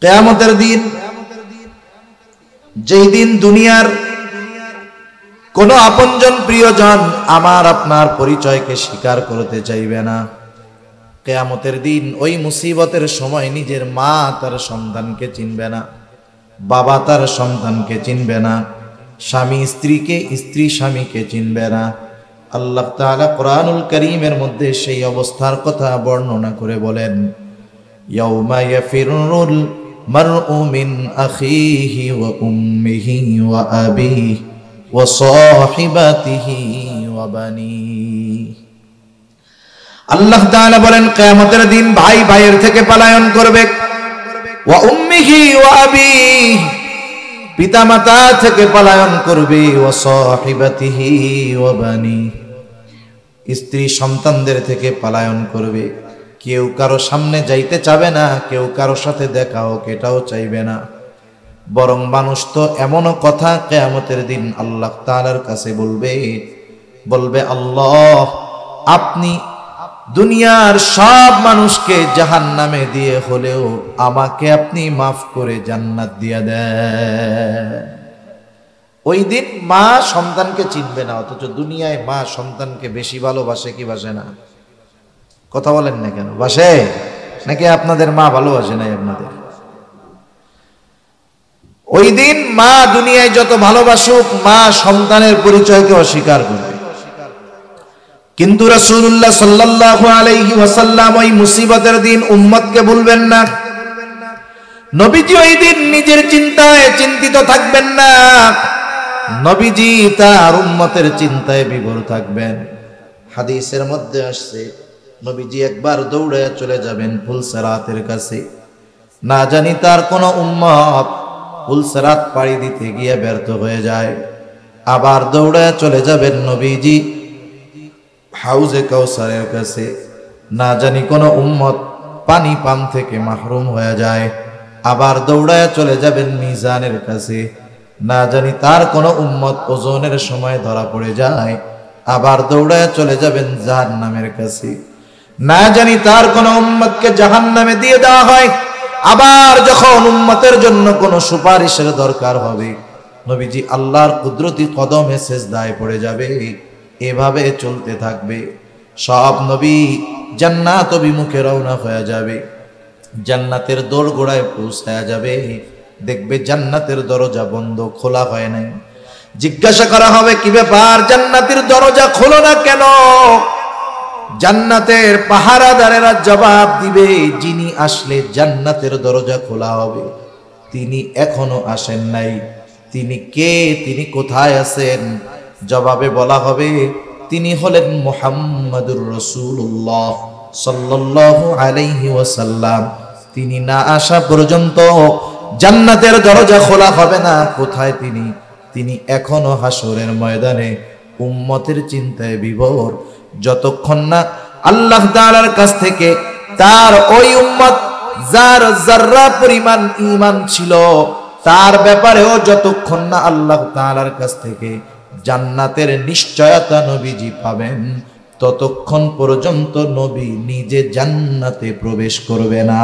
কিয়ামতের দিন, যেই দিন দুনিয়ার কোন আপনজন প্রিয়জন আমার আপনার পরিচয়কে স্বীকার করতে চাইবে না। কিয়ামতের দিন ওই মুসিবতের সময় নিজের মা তার সন্তানকে চিনবে না, বাবা তার সন্তানকে চিনবে না, স্বামী স্ত্রীকে, স্ত্রী স্বামীকে চিনবে না। আল্লাহ তাআলা কোরআনুল কারীমের মধ্যে সেই অবস্থার কথা বর্ণনা করে বলেন, ইয়াউমা ইয়াফিরুল মারউ মিন আখিহি ওয়া উম্মিহি ওয়া আবিহি ওয়া সাহিবাতিহি ওয়া বানিহি। আল্লাহ তাআলা বলেন কিয়ামতের দিন ভাই ভাইয়ের থেকে পলায়ন করবে, ওয়া উম্মিহি ওয়া আবিহি, পিতামাতা থেকে পলায়ন করবে, ওয়া সাহিবাতিহি ওয়া বানিহি, স্ত্রী সন্তানদের থেকে পলায়ন করবে। কেউ কারো সামনে যাইতে চাবে না, কেউ কারো সাথে দেখা হোক এটাও চাইবে না। বরং মানুষ তো এমনও কথা কিয়ামতের দিন আল্লাহ তাআলার কাছে বলবে, আল্লাহ আপনি দুনিয়ার সব মানুষকে জাহান্নামে দিয়ে হলেও আমাকে আপনি মাফ করে জান্নাত দিয়ে দেন। ওই দিন মা সন্তানকে চিনবে না, অথচ দুনিয়ায় মা সন্তানকে বেশি ভালোবাসে কি বাসে না? কথা বলেন না কেন? বাসে নাকি আপনাদের মা ভালোবাসে নাই আপনাদের? ওই দিন মা দুনিয়ায় যত ভালোবাসুক, মা সন্তানের পরিচয়কে অস্বীকার করবে। কিন্তু রাসূলুল্লাহ সাল্লাল্লাহু আলাইহি ওয়াসাল্লাম ওই মুসিবতের দিন উম্মতকে বলবেন না। নবীজি ওই দিন নিজের চিন্তায় চিন্তিত থাকবেন না, নবীজি তার উম্মতের চিন্তায় বিভোর থাকবেন। হাদিসের মধ্যে আসছে নবীজি একবার দৌড়ে চলে যাবেন পুলসিরাতের কাছে। না জানি তার কোন উম্মত পুলসিরাত পাড়ি দিতে গিয়ে ব্যর্থ হয়ে যায়, আবার দৌড়ে চলে যাবেন নবীজি হাউজে কাউসারের কাছে। না জানি কোন উম্মত পানি পান থেকে মাহরুম হয়ে যায়, আবার দৌড়ায় চলে যাবেন মিজানের কাছে। না জানি তার কোন উম্মত ওজনের সময় ধরা পড়ে যায়, আবার দৌড়ায় চলে যাবেন জাহান্নামের কাছে। না জানি তার কোন উম্মতকে জাহান্নামে দিয়ে দেওয়া হয়, আবার যখন উম্মতের জন্য কোন সুপারিশের দরকার হবে নবীজি আল্লাহর কুদরতি কদমে সেজদায় পড়ে যাবে। এভাবে চলতে থাকবে। সব নবী জান্নাত অভিমুখে রওনা হয়ে যাবে, জান্নাতের দোরগোড়ায় পৌঁছায়া যাবে, দেখবে জান্নাতের দরজা বন্ধ, খোলা হয় নাই। জিজ্ঞাসা করা হবে কি ব্যাপার, জান্নাতের দরজা খোলো না কেন? জান্নাতের পাহারাদারেরা জবাব দিবে, যিনি আসলে জান্নাতের দরজা খোলা হবে তিনি এখনো আসেন নাই। তিনি কে? তিনি কোথায় আছেন? জবাবে বলা হবে তিনি হলেন মুহাম্মাদুর রাসূলুল্লাহ সাল্লাল্লাহু আলাইহি ওয়াসাল্লাম। তিনি না আসা পর্যন্ত জান্নাতের দরজা খোলা হবে না। কোথায় তিনি? তিনি এখনো হাসরের ময়দানে উম্মতের চিন্তায় বিভোর। যতক্ষণ না আল্লাহ তাআলার কাছ থেকে তার ওই উম্মত যার যাররা পরিমাণ ঈমান ছিল তার ব্যাপারেও যতক্ষণ না আল্লাহ তাআলার কাছ থেকে জান্নাতের নিশ্চয়তা নবীজি পাবেন, ততক্ষণ পর্যন্ত নবী নিজে জান্নাতে প্রবেশ করবে না।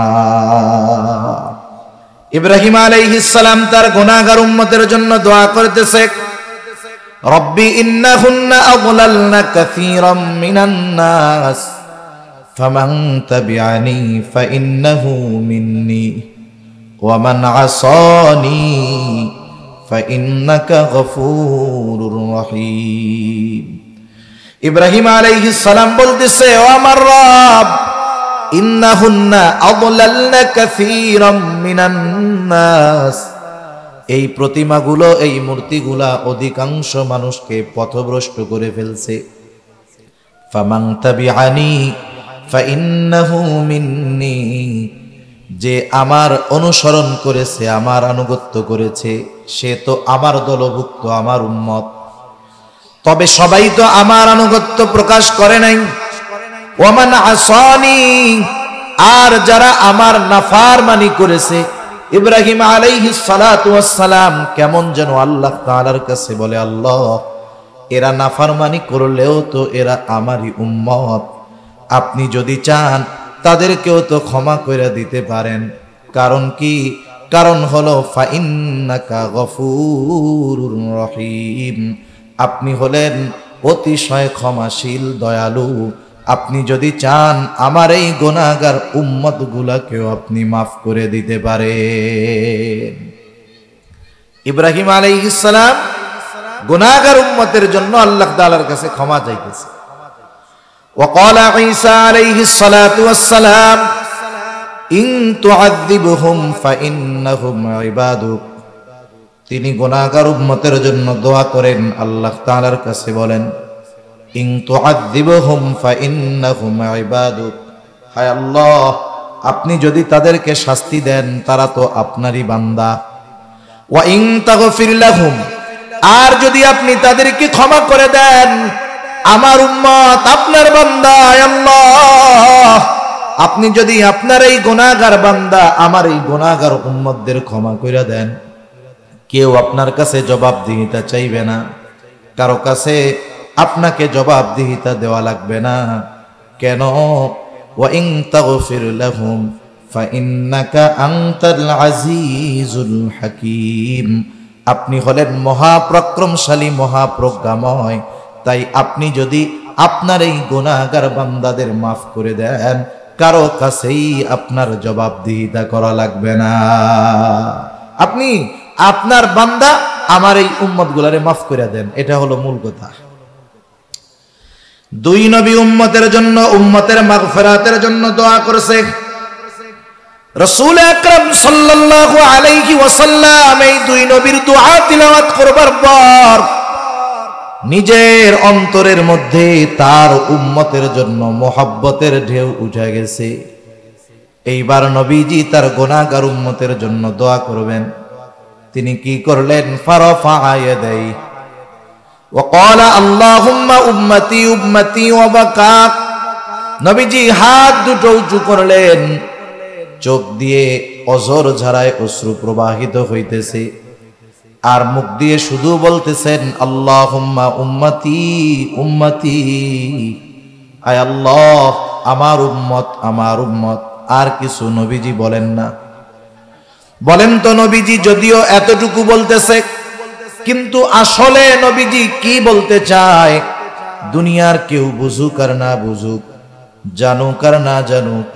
ইব্রাহিম আলাইহিস সালাম তার গুনাহগার উম্মতের জন্য দোয়া করতেছে, রব্বি ইন্নাহুন্না আযলালনা কাসীরাম মিনান নাস ফামান তাবিআনি ফাইন্নাহু মিন্নি ওয়া মান আসানি ফাইন্নাকা গফুরুর রহিম। ইব্রাহিম আলাইহিস সালাম বলতেছে, ও আমার রব, ইন্নাহুন্না আযলালনা কাসীরাম মিনান নাস, এই প্রতিমাগুলো, এই মূর্তিগুলা অধিকাংশ মানুষকে পথভ্রষ্ট করে ফেলছে। ফামান তাবিআনি ফাইন্নাহু মিন্নি, যে আমার অনুসরণ করেছে, আমার আনুগত্য করেছে, সে তো আমার দলভুক্ত, আমার উম্মত। তবে সবাই তো আমার আনুগত্য প্রকাশ করে নাই। ওয়ামান আসানি, আর যারা আমার নাফরমানি করেছে। ইব্রাহিম আলাইহিস সালাতু ওয়াস সালাম কেমন যেন আল্লাহ তাআলার কাছে বলে, আল্লাহ এরা নাফরমানি করলেও তো এরা আমারই উম্মত, আপনি যদি চান তাদেরকেও তো ক্ষমা করে দিতে পারেন। কারণ কি? কারণ হলো ফাইন্নাকা গফুরুর রহিম, আপনি হলেন অতিশয় ক্ষমাশীল, দয়ালু। আপনি যদি চান আমার এই গুনাহগার উম্মত গুলাকেও আপনি মাফ করে দিতে পারেন। ইব্রাহিম আলাইহিস সালাম গুনাহগার উম্মতের জন্য আল্লাহ তাআলার কাছে ক্ষমা চাইতেছে। وقال عيسى عليه الصلاة والسلام إن تعذبهم فإنهم عبادك, তিনি গুনাহগার উম্মতের জন্য দোয়া করেন, আল্লাহ তাআলার কাছে বলেন ইন তুআযিবহুম ফাইন্নাহুম ইবাদুক, হায় আল্লাহ আপনি যদি তাদেরকে শাস্তি দেন তারা তো আপনারই বান্দা। ওয়া ইন তাগফির লাহুম, আর যদি আপনি তাদেরকে ক্ষমা করে দেন, আমার উম্মত আপনার বান্দা, আল্লাহ আপনি যদি আপনার এই গুনাহগার বান্দা আমার এই গুনাহগার উম্মতদের ক্ষমা করে দেন, কেউ আপনার কাছে জবাবদিহিতা চাইবে না, কারো কাছে আপনাকে জবাবদিহিতা দেওয়া লাগবে না। কেন? ওয়া ইন তাগফির লাহুম ফাইন্নাকা আনতাল আজিজুল হাকীম, আপনি হলেন মহাপরাক্রমশালী, মহাপ্রজ্ঞাময়। তাই আপনি যদি আপনার এই গুনাহগার বান্দাদের মাফ করে দেন, কারো কাছেই আপনার জবাবদিহিতা করা লাগবে না। আপনি আপনার বান্দা আমার এই উম্মত গুলারে মাফ করে দেন, এটা হলো মূল কথা। দুই নবী উম্মতের জন্য, উম্মতের মাগফিরাতের জন্য দোয়া করেছে। রাসূল আকরাম সাল্লাল্লাহু আলাইহি ওয়াসাল্লাম এই দুই নবীর দোয়া তিলাওয়াত করবার পর নিজের অন্তরের মধ্যে তার উম্মতের জন্য মোহাব্বতের ঢেউ উঠে গেছে। এইবার নবীজি তার গুনাহগার উম্মতের জন্য দোয়া করবেন। তিনি কি করলেন? ফারাফা ইয়াদাই ওয়া ক্বালা আল্লাহুম্মা উম্মতি উম্মতি ওয়া বাকা, নবীজি হাত দুটো উঁচু করলেন, চোখ দিয়ে অঝর ঝরায় অশ্রু প্রবাহিত হইতেছে, আর মুখ দিয়ে শুধু বলতেছেন আল্লাহুম্মা উম্মতি উম্মতি, আয় আল্লাহ আমার উম্মত আমার উম্মত। আর কিছু নবীজি বলেন না। বলেন তো নবীজি যদিও এতটুকু বলতেছে, কিন্তু আসলে নবীজি কি বলতে চায়? দুনিয়ার কেউ বুঝুক আর না বুঝুক, জানুক আর না জানুক,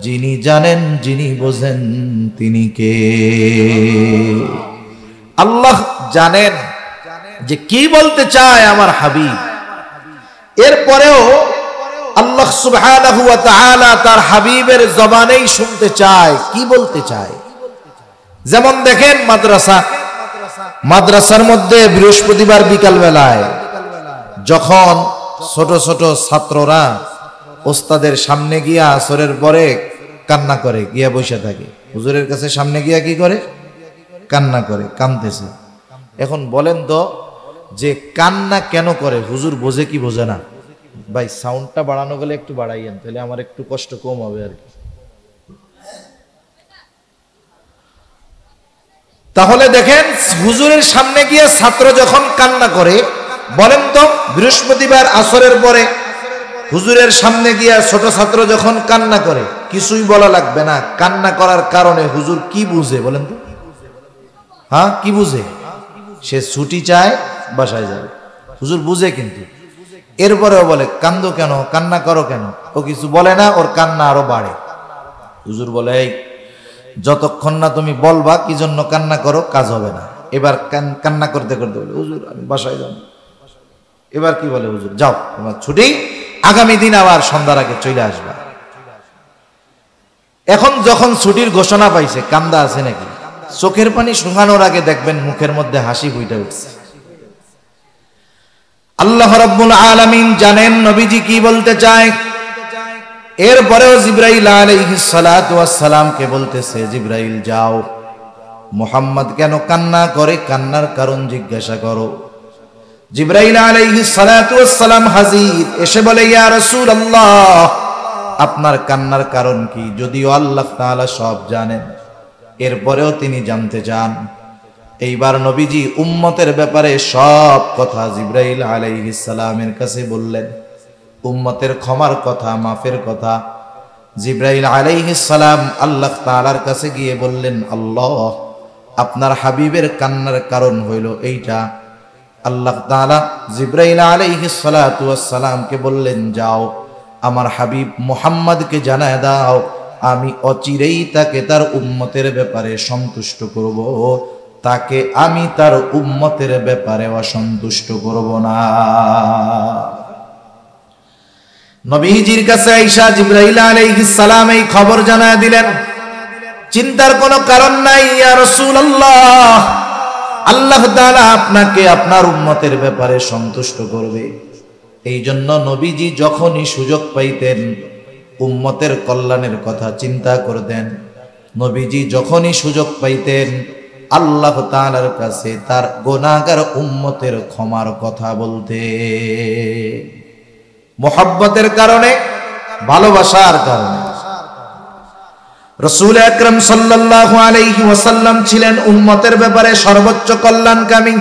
যিনি জানেন যিনি বোঝেন তিনি কে? আল্লাহ জানেন যে কি বলতে চায় আমার হাবিব। এরপরেও আল্লাহ সুবহানাহু ওয়া তাআলা তার হাবিবের জবানেই শুনতে চায় কি বলতে চায়। যেমন দেখেন মাদ্রাসার মধ্যে বৃহস্পতিবার বিকাল বেলায় যখন ছোট ছোট ছাত্ররা ওস্তাদের সামনে গিয়া আসরের পরে কান্না করে, গিয়া বসে থাকে, হুজুরের কাছে সামনে গিয়া কি করে? কান্না করে, কাঁদতেছে। এখন বলেন তো যে কান্না কেন করে? হুজুর বোঝে কি বোঝে না? ভাই সাউন্ডটা বাড়ানো গেলে একটু বাড়াইয়েন, তাহলে আমার একটু কষ্ট কম হবে আর কি। তাহলে দেখেন হুজুরের সামনে গিয়ে ছাত্র যখন কান্না করে, বলেন তো বৃহস্পতিবার আসরের পরে হুজুরের সামনে গিয়া ছোট ছাত্র যখন কান্না করে, কিছুই বলা লাগবে না। কান্না করার কারণে হুজুর কি বুঝে বলেন তো? হ্যাঁ কি বুঝে? সে ছুটি চায়, বাসায় যাবে। হুজুর বুঝে কিন্তু এরপরেও বলে কান্দো কেন, কান্না করো কেন? ও কিছু বলে না, ওর কান্না আরো বাড়ে। হুজুর বলে এই যতক্ষণ না তুমি বলবা কি জন্য কান্না করো কাজ হবে না। এবার কান্না করতে করতে বলে হুজুর আমি বাসায় যাব। এবার কি বলে? হুজুর যাও তোমার ছুটি, আগামী দিন আবার সন্ধ্যার আগে চলে আসবা। এখন যখন ছুটির ঘোষণা পাইছে, কান্দা আছে নাকি? চোখের পানি শুকানোর আগে দেখবেন মুখের মধ্যে হাসি ফুটে উঠছে। আল্লাহ রাব্বুল আলামিন জানেন নবীজি কি বলতে চায়। এরপরেও জিবরাইল আলাইহিস সালাতু ওয়াস সালামকে বলতেছে, জিবরাইল যাও, মুহাম্মদ কেন কান্না করে কান্নার কারণ জিজ্ঞাসা করো। জিবরাইল আলাইহিস সালাতু ওয়াস সালাম হাজির, এসে বলে ইয়া রাসূলুল্লাহ আপনার কান্নার কারণ কি? যদিও আল্লাহ তাআলা সব জানেন, এরপরেও তিনি জানতে চান। এইবার নবীজি উম্মতের ব্যাপারে সব কথা জিবরাইল আলাইহিস সালামের কাছে বললেন। উম্মতের ক্ষমার কথা, মাফের কথা, জিবরাইল আলাইহিস সালাম আল্লাহ তাআলার কাছে গিয়ে বললেন, আল্লাহ, আপনার হাবিবের কান্নার কারণ হইল এইটা। আল্লাহ তাআলা জিবরাইল আলাইহিস সালাতু ওয়াস সালামকে বললেন, যাও আমার হাবিব মুহাম্মদকে জানায় দাও, আমি অচিরেই তাকে তার উম্মতের ব্যাপারে সন্তুষ্ট করব, তাকে আমি তার উম্মতের ব্যাপারে অসন্তুষ্ট করব না। নবীজির কাছে আয়েশা জিবরাইল আলাইহিস সালাম এই খবর জানায় দিলেন। চিন্তার কোনো কারণ নাই ইয়া রাসূলুল্লাহ, আল্লাহ তাআলা আপনাকে আপনার উম্মতের ব্যাপারে সন্তুষ্ট করবে। এই জন্য নবীজি যখনই সুযোগ পাইতেন উম্মতের কল্যাণের কথা চিন্তা করতেন। নবীজি যখনই সুযোগ পাইতেন আল্লাহ তাআলার কাছে তার গুনাহগার উম্মতের ক্ষমার কথা বলতে। মুহাব্বতের কারণে, ভালোবাসার কারণে রাসূল আকরাম সাল্লাল্লাহু আলাইহি ওয়াসাল্লাম ছিলেন উম্মতের ব্যাপারে সর্বোচ্চ কল্যাণকামী।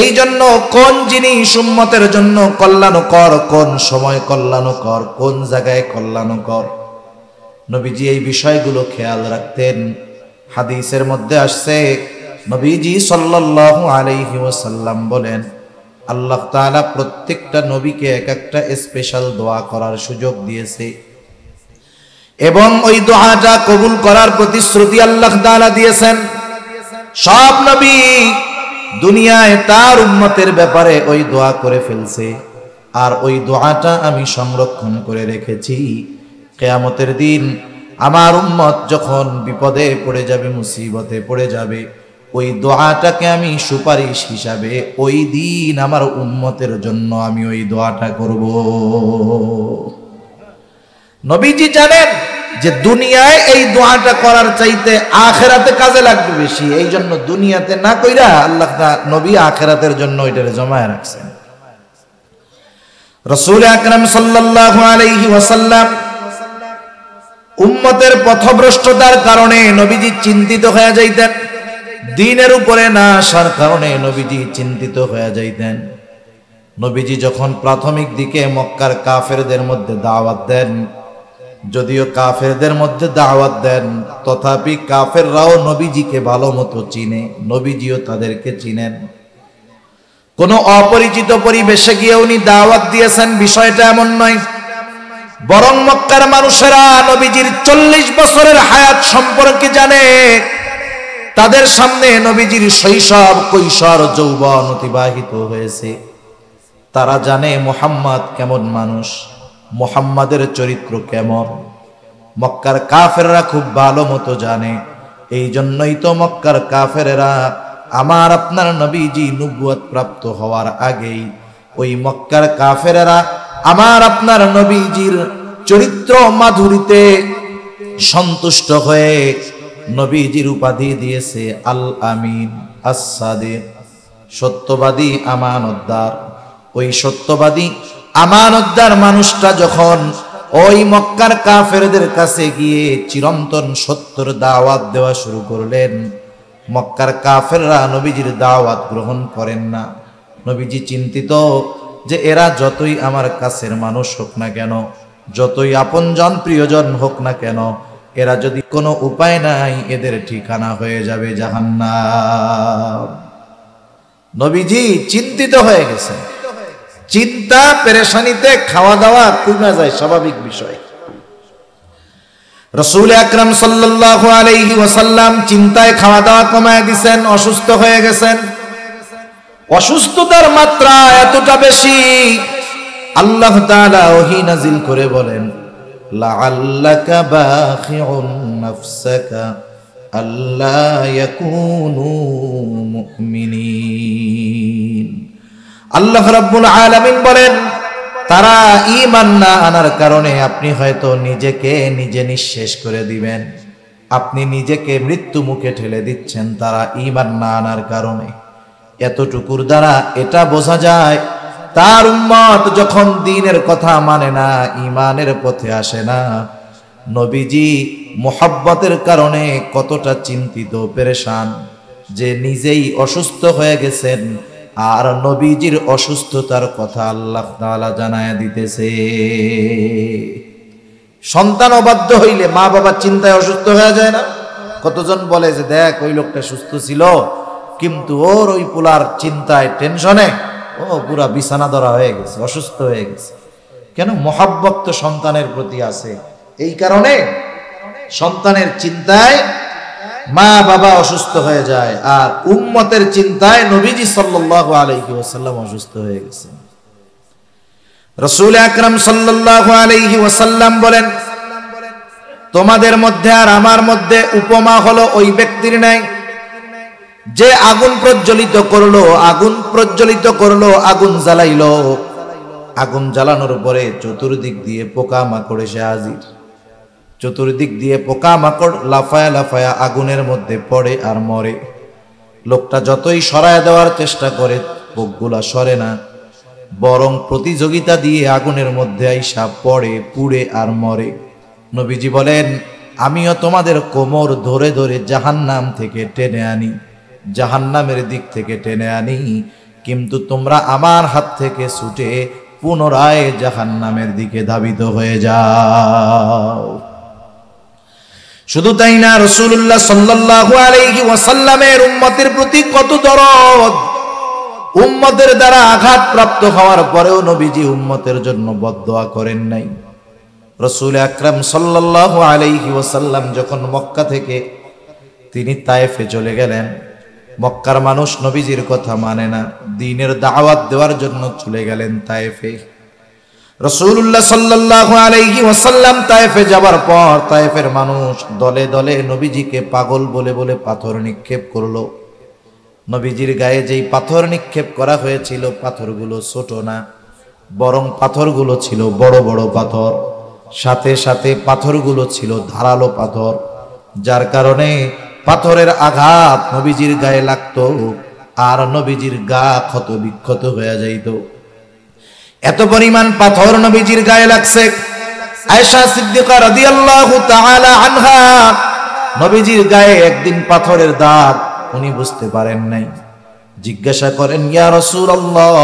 এই জন্য কোন জিনিস উম্মতের জন্য কল্যাণকর, কোন সময় কল্যাণকর, কোন জায়গায় কল্যাণকর, নবীজি এই বিষয়গুলো খেয়াল রাখতেন। হাদিসের মধ্যে আসছে নবীজি সাল্লাল্লাহু আলাইহি ওয়াসাল্লাম বলেন, আল্লাহ তাআলা প্রত্যেকটা নবীকে এক একটা স্পেশাল দোয়া করার সুযোগ দিয়েছে এবং ওই দোয়াটা কবুল করার প্রতিশ্রুতি আল্লাহ তাআলা দিয়েছেন। সব নবী দুনিয়ায় তার উম্মতের ব্যাপারে ওই দোয়া করে ফেলছে, আর ওই দোয়াটা আমি সংরক্ষণ করে রেখেছি। কিয়ামতের দিন আমার উম্মত যখন বিপদে পড়ে যাবে, মুসিবতে পড়ে যাবে, ওই দোয়াটাকে আমি সুপারিশ হিসাবে ওই দিন আমার উম্মতের জন্য আমি ওই দোয়াটা করব। নবীজি জানেন যে দুনিয়ায় এই দোয়াটা করার চাইতে আখিরাতে কাজে লাগবে বেশি, এই জন্য দুনিয়াতে না কইরা আল্লাহ নবী আখিরাতের জন্য ওইটারে জমায় রাখছেন। রাসূল আকরাম সাল্লাল্লাহু আলাইহি ওয়াসাল্লাম উম্মতের পথভ্রষ্টতার কারণে নবীজি চিন্তিত হয়ে যাইতেন, দ্বীনের উপরে না আসার কারণে নবীজি চিন্তিত হয়ে যাইতেন। নবীজি যখন প্রাথমিক দিকে মক্কার কাফেরদের মধ্যে দাওয়াত দেন, যদিও কাফেরদের মধ্যে দাওয়াত দেন, তথাপি কাফেররাও নবীজিকে ভালো মতো চিনে, নবীজিও তাদেরকে চিনেন। কোন অপরিচিত পরিবেশে গিয়ে উনি দাওয়াত দিয়েছেন বিষয়টা এমন নয়, বরং মক্কার মানুষেরা নবীজির 40 বছরের হায়াত সম্পর্কে জানে। তাদের সামনে নবীজির শৈশব, কৈশোর, যৌবন অতিবাহিত হয়েছে। তারা জানে মুহাম্মদ কেমন মানুষ, মুহাম্মাদের চরিত্র কেমন। মক্কার কাফেররা খুব ভালো মতো জানে। এই জন্যই তো মক্কার কাফেরেরা আমার আপনার নবীজি নবুয়ত প্রাপ্ত হওয়ার আগেই ওই মক্কার কাফেরেরা আমার আপনার নবীজির চরিত্র মাধুরীতে সন্তুষ্ট হয়ে নবীজির উপাধি দিয়েছে আল আমিন, আস-সাদিক, সত্যবাদী, আমানতদার। ওই সত্যবাদী আমানতদার মানুষটা যখন ওই মক্কার কাফেরদের কাছে গিয়ে চিরন্তন সত্যর দাওয়াত দেওয়া শুরু করলেন, মক্কার কাফেররা নবীজির দাওয়াত গ্রহণ করেন না। নবীজি চিন্তিত যে এরা যতই আমার কাছের মানুষ হোক না কেন, যতই আপনজন প্রিয়জন হোক না কেন, এরা যদি কোনো উপায় নাই এদের ঠিকানা হয়ে যাবে জাহান্নাম। নবীজি চিন্তিত হয়ে গেছেন। চিন্তা পেরেশানিতে খাওয়া দাওয়া কমে যায়, স্বাভাবিক বিষয়। রাসূল আকরাম সাল্লাল্লাহু আলাইহি ওয়াসাল্লাম চিন্তায় খাওয়া দাওয়া কমায় দিয়েছেন, অসুস্থ হয়ে গেছেন। অসুস্থতার মাত্রা এতটা বেশি, আল্লাহ তাআলা ওহী নাজিল করে বলেন, লাআল্লাকা বাখিউন নাফসাকা আল্লা ইয়াকুনু মুমিনিন। আল্লাহ রাব্বুল আলামিন বলেন, তারা ঈমান না আনার কারণে আপনি হয়তো নিজেকে নিজে নিঃশেষ করে দিবেন, আপনি নিজেকে মৃত্যু মুখে ঠেলে দিচ্ছেন তারা ঈমান না আনার কারণে। এতটুকুর দ্বারা এটা বোঝা যায় তার উম্মত যখন দ্বীনের কথা মানে না, ঈমানের পথে আসে না, নবীজি মুহাব্বতের কারণে কতটা চিন্তিত পেরেশান, যে নিজেই অসুস্থ হয়ে গেছেন আর নবীজির অসুস্থতার কথা আল্লাহ তাআলা জানায় দিতেছে। সন্তান অবাধ্য হইলে মা বাবার চিন্তায় অসুস্থ হয়ে যায় না? কতজন বলে যে দেখ ওই লোকটা সুস্থ ছিল, কিন্তু ওর ওই পোলার চিন্তায় টেনশনে ও পুরা বিছানা ধরা হয়ে গেছে, অসুস্থ হয়ে গেছে। কেন? মহাব্বত তো সন্তানের প্রতি আছে, এই কারণে সন্তানের চিন্তায় মা বাবা অসুস্থ হয়ে যায়, আর উম্মতের চিন্তায় নবীজি সাল্লাল্লাহু আলাইহি ওয়াসাল্লাম অসুস্থ হয়ে গেছে। রাসূল আকরাম সাল্লাল্লাহু আলাইহি ওয়াসাল্লাম বলেন, তোমাদের মধ্যে আর আমার মধ্যে উপমা হলো ওই ব্যক্তির ন্যায় যে আগুন প্রজ্বলিত করলো, আগুন জ্বালাইলো। আগুন জ্বালানোর পরে চতুর্দিক দিয়ে পোকা মাকড় এসে হাজির। চতুর্দিক দিয়ে পোকা মাকড় লাফায়া লাফায়া আগুনের মধ্যে পড়ে আর মরে। লোকটা যতই সরায় দেওয়ার চেষ্টা করে পোকগুলা সরে না, বরং প্রতিযোগিতা দিয়ে আগুনের মধ্যে আইসা পড়ে, পুড়ে আর মরে। নবীজি বলেন, আমিও তোমাদের কোমর ধরে ধরে জাহান্নাম থেকে টেনে আনি, জাহান্নামের দিক থেকে টেনে আনি, কিন্তু তোমরা আমার হাত থেকে ছুটে পুনরায় জাহান্নামের দিকে ধাবিত হয়ে যাও। শুধু তাই না, রাসূলুল্লাহ সাল্লাল্লাহু আলাইহি ওয়াসাল্লামের উম্মতের প্রতি কত দরদ। উম্মতের দ্বারা আঘাত প্রাপ্ত হওয়ার পরেও নবীজি উম্মতের জন্য বদদোয়া করেন নাই। রাসূল আকরাম সাল্লাল্লাহু আলাইহি ওয়াসাল্লাম যখন মক্কা থেকে তিনি তায়েফে চলে গেলেন, মক্কার মানুষ নবীজির কথা মানে না, দ্বীনের দাওয়াত দেওয়ার জন্য চলে গেলেন তায়েফে। রাসূলুল্লাহ সাল্লাল্লাহু আলাইহি ওয়াসাল্লাম তায়েফে যাবার পর তায়েফের মানুষ দলে দলে নবীজিকে পাগল বলে বলে পাথর নিক্ষেপ করলো। নবীজির গায়ে যেই পাথর নিক্ষেপ করা হয়েছিল, পাথরগুলো ছোট না, বরং পাথরগুলো ছিল বড় বড় পাথর, সাথে সাথে পাথরগুলো ছিল ধারালো পাথর, যার কারণে পাথরের আঘাত নবীজির গায়ে লাগতো আর নবীজির গা ক্ষত বিক্ষত হয়ে যাইত। এত পরিমাণ পাথর নবীজির গায়ে লাগছে, আয়েশা সিদ্দিকা রাদিয়াল্লাহু তাআলা আনহা নবীজির গায়ে একদিন পাথরের দাগ উনি বুঝতে পারেন নাই। জিজ্ঞাসা করেন, ইয়া রাসূলুল্লাহ,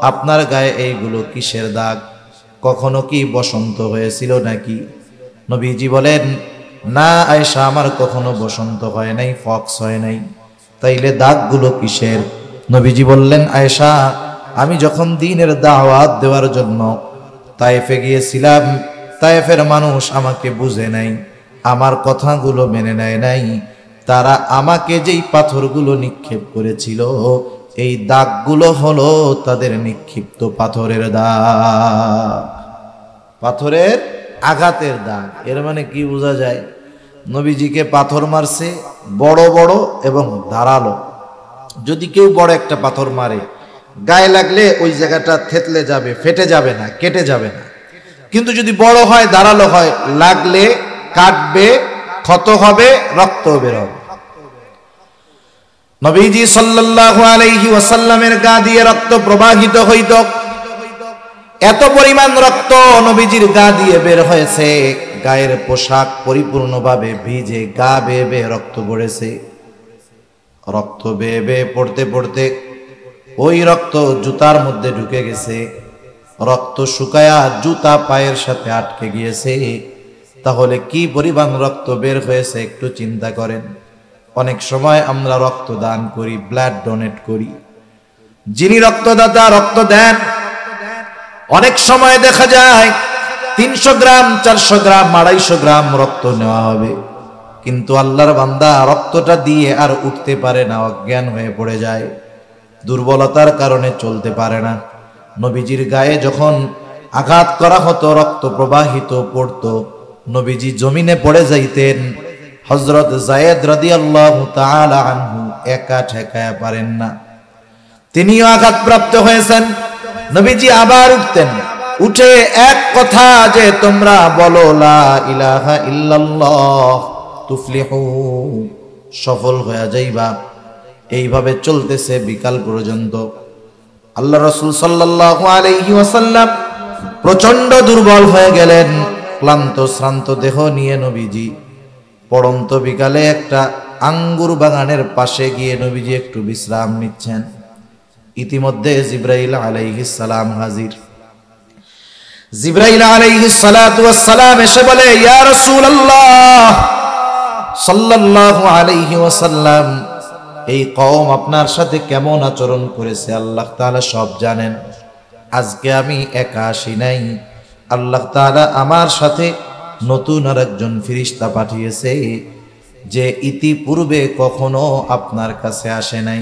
আপনার গায়ে এইগুলো কিসের দাগ? কখনো কি বসন্ত হয়েছিল নাকি? নবীজি বলেন, না আয়েশা, আমার কখনো বসন্ত হয় নাই, ফক্স হয় নাই। তাইলে দাগগুলো কিসের? নবীজি বললেন, আয়েশা, আমি যখন দ্বীনের দাওয়াত দেওয়ার জন্য তায়েফে গিয়েছিলাম, তায়েফের মানুষ আমাকে বুঝে নাই, আমার কথাগুলো মেনে নেয় নাই। তারা আমাকে যেই পাথরগুলো নিক্ষেপ করেছিল, এই দাগগুলো হলো তাদের নিক্ষিপ্ত পাথরের দাগ, পাথরের আঘাতের দাগ। এর মানে কি বোঝা যায়? নবীজিকে পাথর মারছে বড় বড় এবং ধারালো। যদি কেউ বড় একটা পাথর মারে, গায়ে লাগলে ওই জায়গাটা থেতলে যাবে, ফেটে যাবে না, কেটে যাবে না। কিন্তু যদি বড় হয়, ধারালো হয়, লাগলে কাটবে, ক্ষত হবে, রক্ত বের হবে। নবীজি সাল্লাল্লাহু আলাইহি ওয়াসাল্লামের গা দিয়ে রক্ত প্রবাহিত হইত। এত পরিমাণ রক্ত নবীজির গা দিয়ে বের হয়েছে, গায়ের পোশাক পরিপূর্ণভাবে ভিজে, গা বেয়ে বেয়ে রক্ত পড়েছে। রক্ত বেয়ে বেয়ে পড়তে পড়তে ওই রক্ত জুতার মধ্যে ঢুকে গেছে, রক্ত শুকায়া জুতা পায়ের সাথে আটকে গিয়েছে। তাহলে কি পরিমাণ রক্ত বের হয়েছে একটু চিন্তা করেন। অনেক সময় আমরা রক্ত দান করি, ব্লাড ডোনেট করি, যিনি রক্তদাতা রক্ত দেন, অনেক সময় দেখা যায় 300 গ্রাম, 400 গ্রাম, 250 গ্রাম রক্ত নেওয়া হবে, কিন্তু আল্লাহর বান্দা রক্তটা দিয়ে আর উঠতে পারে না, অজ্ঞান হয়ে পড়ে যায়, দুর্বলতার কারণে চলতে পারে না। নবীজির গায়ে যখন আঘাত করা হতো, রক্ত প্রবাহিত পড়তো, নবীজি জমিনে পড়ে যাইতেন। হযরত যায়েদ রাদিয়াল্লাহু তাআলা আনহু একা ঠেকায়া পারেন না, তিনিও আঘাতপ্রাপ্ত হয়েছেন। নবীজি আবার উঠতেন, উঠে এক কথা যে তোমরা বলো লা ইলাহা ইল্লাল্লাহ তুফলিহু, সফল হয়ে যাইবা। এইভাবে চলতেছে বিকাল পর্যন্ত। আল্লাহ রাসূল সাল্লাল্লাহু আলাইহি ওয়াসাল্লাম প্রচন্ড দুর্বল হয়ে গেলেন, ক্লান্ত শ্রান্ত দেহ নিয়ে নবীজি পড়ন্ত বিকালে একটা আঙ্গুর বাগানের পাশে গিয়ে নবীজি একটু বিশ্রাম নিচ্ছেন। ইতিমধ্যে জিবরাইল আলাইহিস সালাম হাজির। জিবরাইল আলাইহিস সালাতু ওয়াস সালাম এসে বলে, ইয়া রাসূলুল্লাহ সাল্লাল্লাহু আলাইহি ওয়াসাল্লাম, এই কওম আপনার সাথে কেমন আচরণ করেছে আল্লাহ তাআলা সব জানেন। আজকে আমি একা আসি নাই, আল্লাহ তাআলা আমার সাথে নতুন আরেকজন ফেরেশতা পাঠিয়েছে, যে ইতিপূর্বে কখনো আপনার কাছে আসে নাই।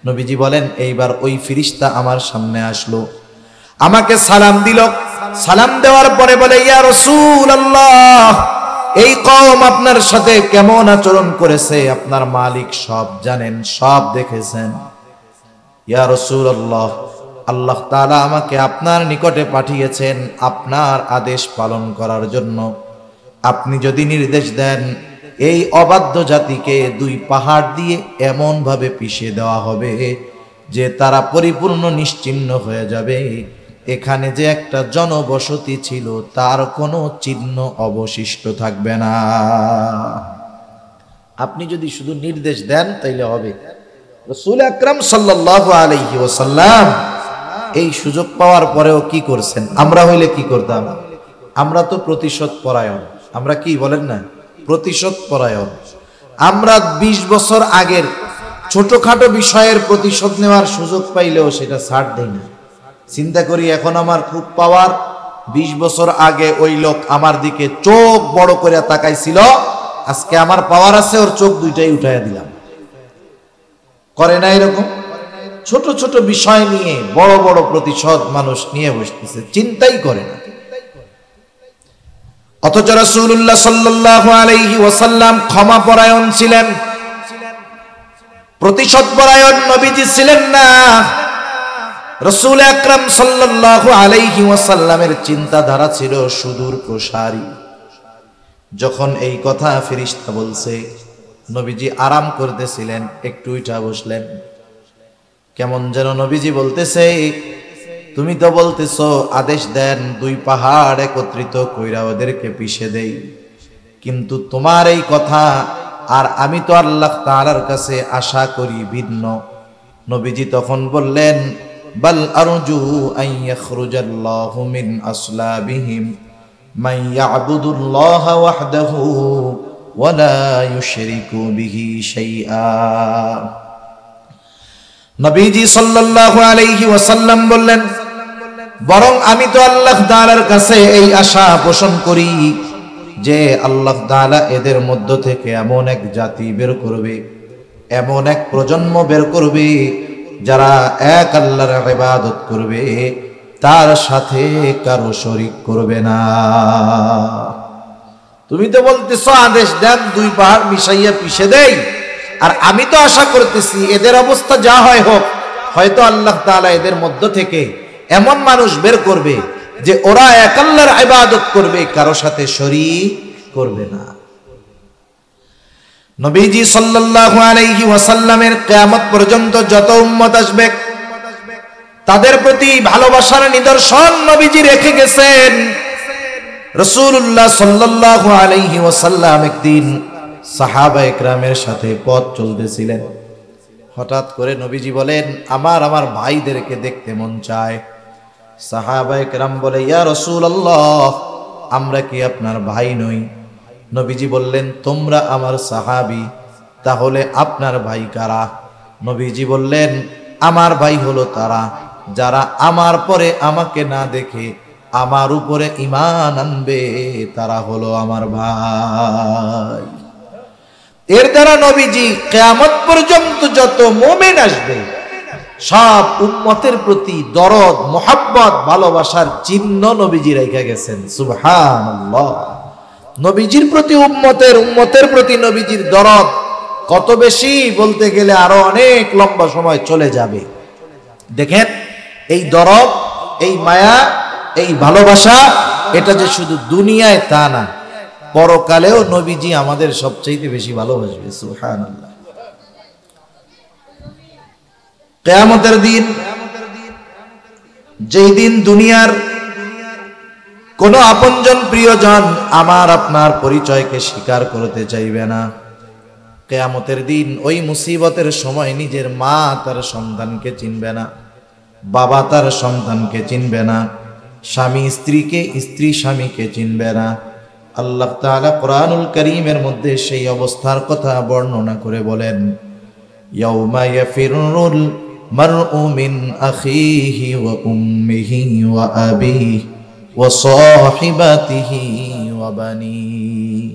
নবীজি বলেন, এইবার ওই ফেরেশতা আমার সামনে আসলো, আমাকে সালাম দিল। সালাম দেওয়ার পরে বলে, ইয়া রাসূলুল্লাহ, এই কওম আপনার সাথে কেমন আচরণ করেছে আপনার মালিক সব জানেন, সব দেখেছেন। ইয়া রাসূলুল্লাহ, আল্লাহ তাআলা আমাকে আপনার নিকটে পাঠিয়েছেন আপনার আদেশ পালন করার জন্য। আপনি যদি নির্দেশ দেন, এই অবাধ্য জাতিকে দুই পাহাড় দিয়ে এমন ভাবে পিষে দেওয়া হবে যে তারা পরিপূর্ণ নিশ্চিহ্ন হয়ে যাবে। এখানে যে একটা জনবসতি ছিল তার কোনো চিহ্ন অবশিষ্ট থাকবে না। আপনি যদি শুধু নির্দেশ দেন তাইলে হবে। রাসূল আকরাম সাল্লাল্লাহু আলাইহি ওয়াসাল্লাম এই সুযোগ পাওয়ার পরেও কি করছেন? আমরা হইলে কি করতাম? আমরা তো প্রতিশোধ পরায়ণ। আমরা কি বলেন না, প্রতিশোধ পরায়ণ। আমরা 20 বছর আগের ছোটখাটো বিষয়ের প্রতিশোধ নেওয়ার সুযোগ পাইলেও সেটা ছাড় দেই না। চিন্তা করি, এখন আমার খুব পাওয়ার, 20 বছর আগে ওই লোক আমার দিকে চোখ বড় করে তাকাইছিল, আজকে আমার পাওয়ার আছে, ওর চোখ দুইটাই উঠাইয়া দিলাম। করে না এরকম? ছোট ছোট বিষয় নিয়ে বড় বড় প্রতিশোধ মানুষ নিয়ে বসতেছে, চিন্তাই করে না। অথচ রাসূলুল্লাহ সাল্লাল্লাহু আলাইহি ওয়াসাল্লাম ক্ষমা পরায়ণ ছিলেন, প্রতিশোধ পরায়ণ নবীজি ছিলেন না। রাসূল আকরাম সাল্লাল্লাহু আলাইহি ওয়াসাল্লামের চিন্তাধারা ছিল সুদূর প্রসারী। যখন এই কথা ফেরেশতা বলছে, নবীজি আরাম করতেছিলেন, একটু উঠা বসলেন। কেমন যেন নবীজি বলতেছে, তুমি তো বলতেছো আদেশ দেন দুই পাহাড় একত্রিত কইরা ওদেরকে পিষে দেই, কিন্তু তোমার এই কথা আর আমি তো আল্লাহ তাআলার কাছে আশা করি ভিন্ন। নবীজি তখন বললেন, বাল আরজু আন ইয়াখরুজাল্লাহু মিন আসলাবিহিম মান ইয়াবুদুল্লাহ ওয়াহদাহু ওয়া লা ইউশরিকু বিহি শাইআ। নবীজি সাল্লাল্লাহু আলাইহি ওয়াসাল্লাম বললেন, বরং আমি তো আল্লাহ তাআলার কাছে এই আশা পোষণ করি যে আল্লাহ তাআলা এদের মধ্য থেকে এমন এক জাতি বের করবে, এমন এক প্রজন্ম বের করবে যারা এক আল্লাহর ইবাদত করবে, তার সাথে কারো শরীক করবে না। তুমি তো বলতেছো আদেশ দেন দুই পাহাড় মিশাইয়া পিষে দেই, আর আমি তো আশা করতেছি এদের অবস্থা যা হয় হোক, হয়তো আল্লাহ তাআলা এদের মধ্য থেকে এমন মানুষ বের করবে যে ওরা এক আল্লাহর ইবাদত করবে, কারো সাথে শরীক করবে না। নবীজি সাল্লাল্লাহু আলাইহি ওয়াসাল্লামের কিয়ামত পর্যন্ত যত উম্মত আসবে তাদের প্রতি ভালোবাসার নিদর্শন নবীজি রেখে গেছেন। রাসূলুল্লাহ সাল্লাল্লাহু আলাইহি ওয়াসাল্লাম একদিন সাহাবায়ে কেরামের সাথে পথ চলতেছিলেন। হঠাৎ করে নবীজি বলেন, আমার ভাইদেরকে দেখতে মন চায়। সাহাবায়ে কেরাম বলে, ইয়া রাসূলুল্লাহ, আমরা কি আপনার ভাই নই? নবীজি বললেন, তোমরা আমার সাহাবী, তাহলে আপনার ভাই কারা? নবীজি বললেন, আমার ভাই হলো তারা যারা আমার পরে আমাকে না দেখে আমার উপরে ঈমান আনবে, তারা হলো আমার ভাই। এর দ্বারা নবীজি কিয়ামত পর্যন্ত যত মুমিন আসবে সব উম্মতের প্রতি দরদ, মোহাব্বত, ভালোবাসার চিহ্ন নবীজি রেখে গেছেন। সুবহানাল্লাহ। নবীজির প্রতি উম্মতের প্রতি নবীজির দরদ কত বেশি বলতে গেলে আরো অনেক লম্বা সময় চলে যাবে। দেখেন, এই দরদ, এই মায়া, এই ভালোবাসা, এটা যে শুধু দুনিয়ায় তা না, পরকালেও নবীজি আমাদের সবচাইতে বেশি ভালোবাসবে। সুবহানাল্লাহ। কিয়ামতের দিন, যেই দিন দুনিয়ার কোন আপনজন প্রিয়জন আমার আপনার পরিচয়কে স্বীকার করতে চাইবে না, কিয়ামতের দিন ওই মুসিবতের সময় নিজের মা তার সন্তানকে চিনবে না, বাবা তার সন্তানকে চিনবে না, স্বামী স্ত্রীকে, স্ত্রী স্বামীকে চিনবে না। আল্লাহ তাআলা কোরআনুল কারীমের মধ্যে সেই অবস্থার কথা বর্ণনা করে বলেন, ইয়াউমা ইয়াফিরুল মারউ মিন আখিহি ওয়া উম্মিহি ওয়া আবিহি ওয়া সাহিবাতিহি ওয়া বানিহি।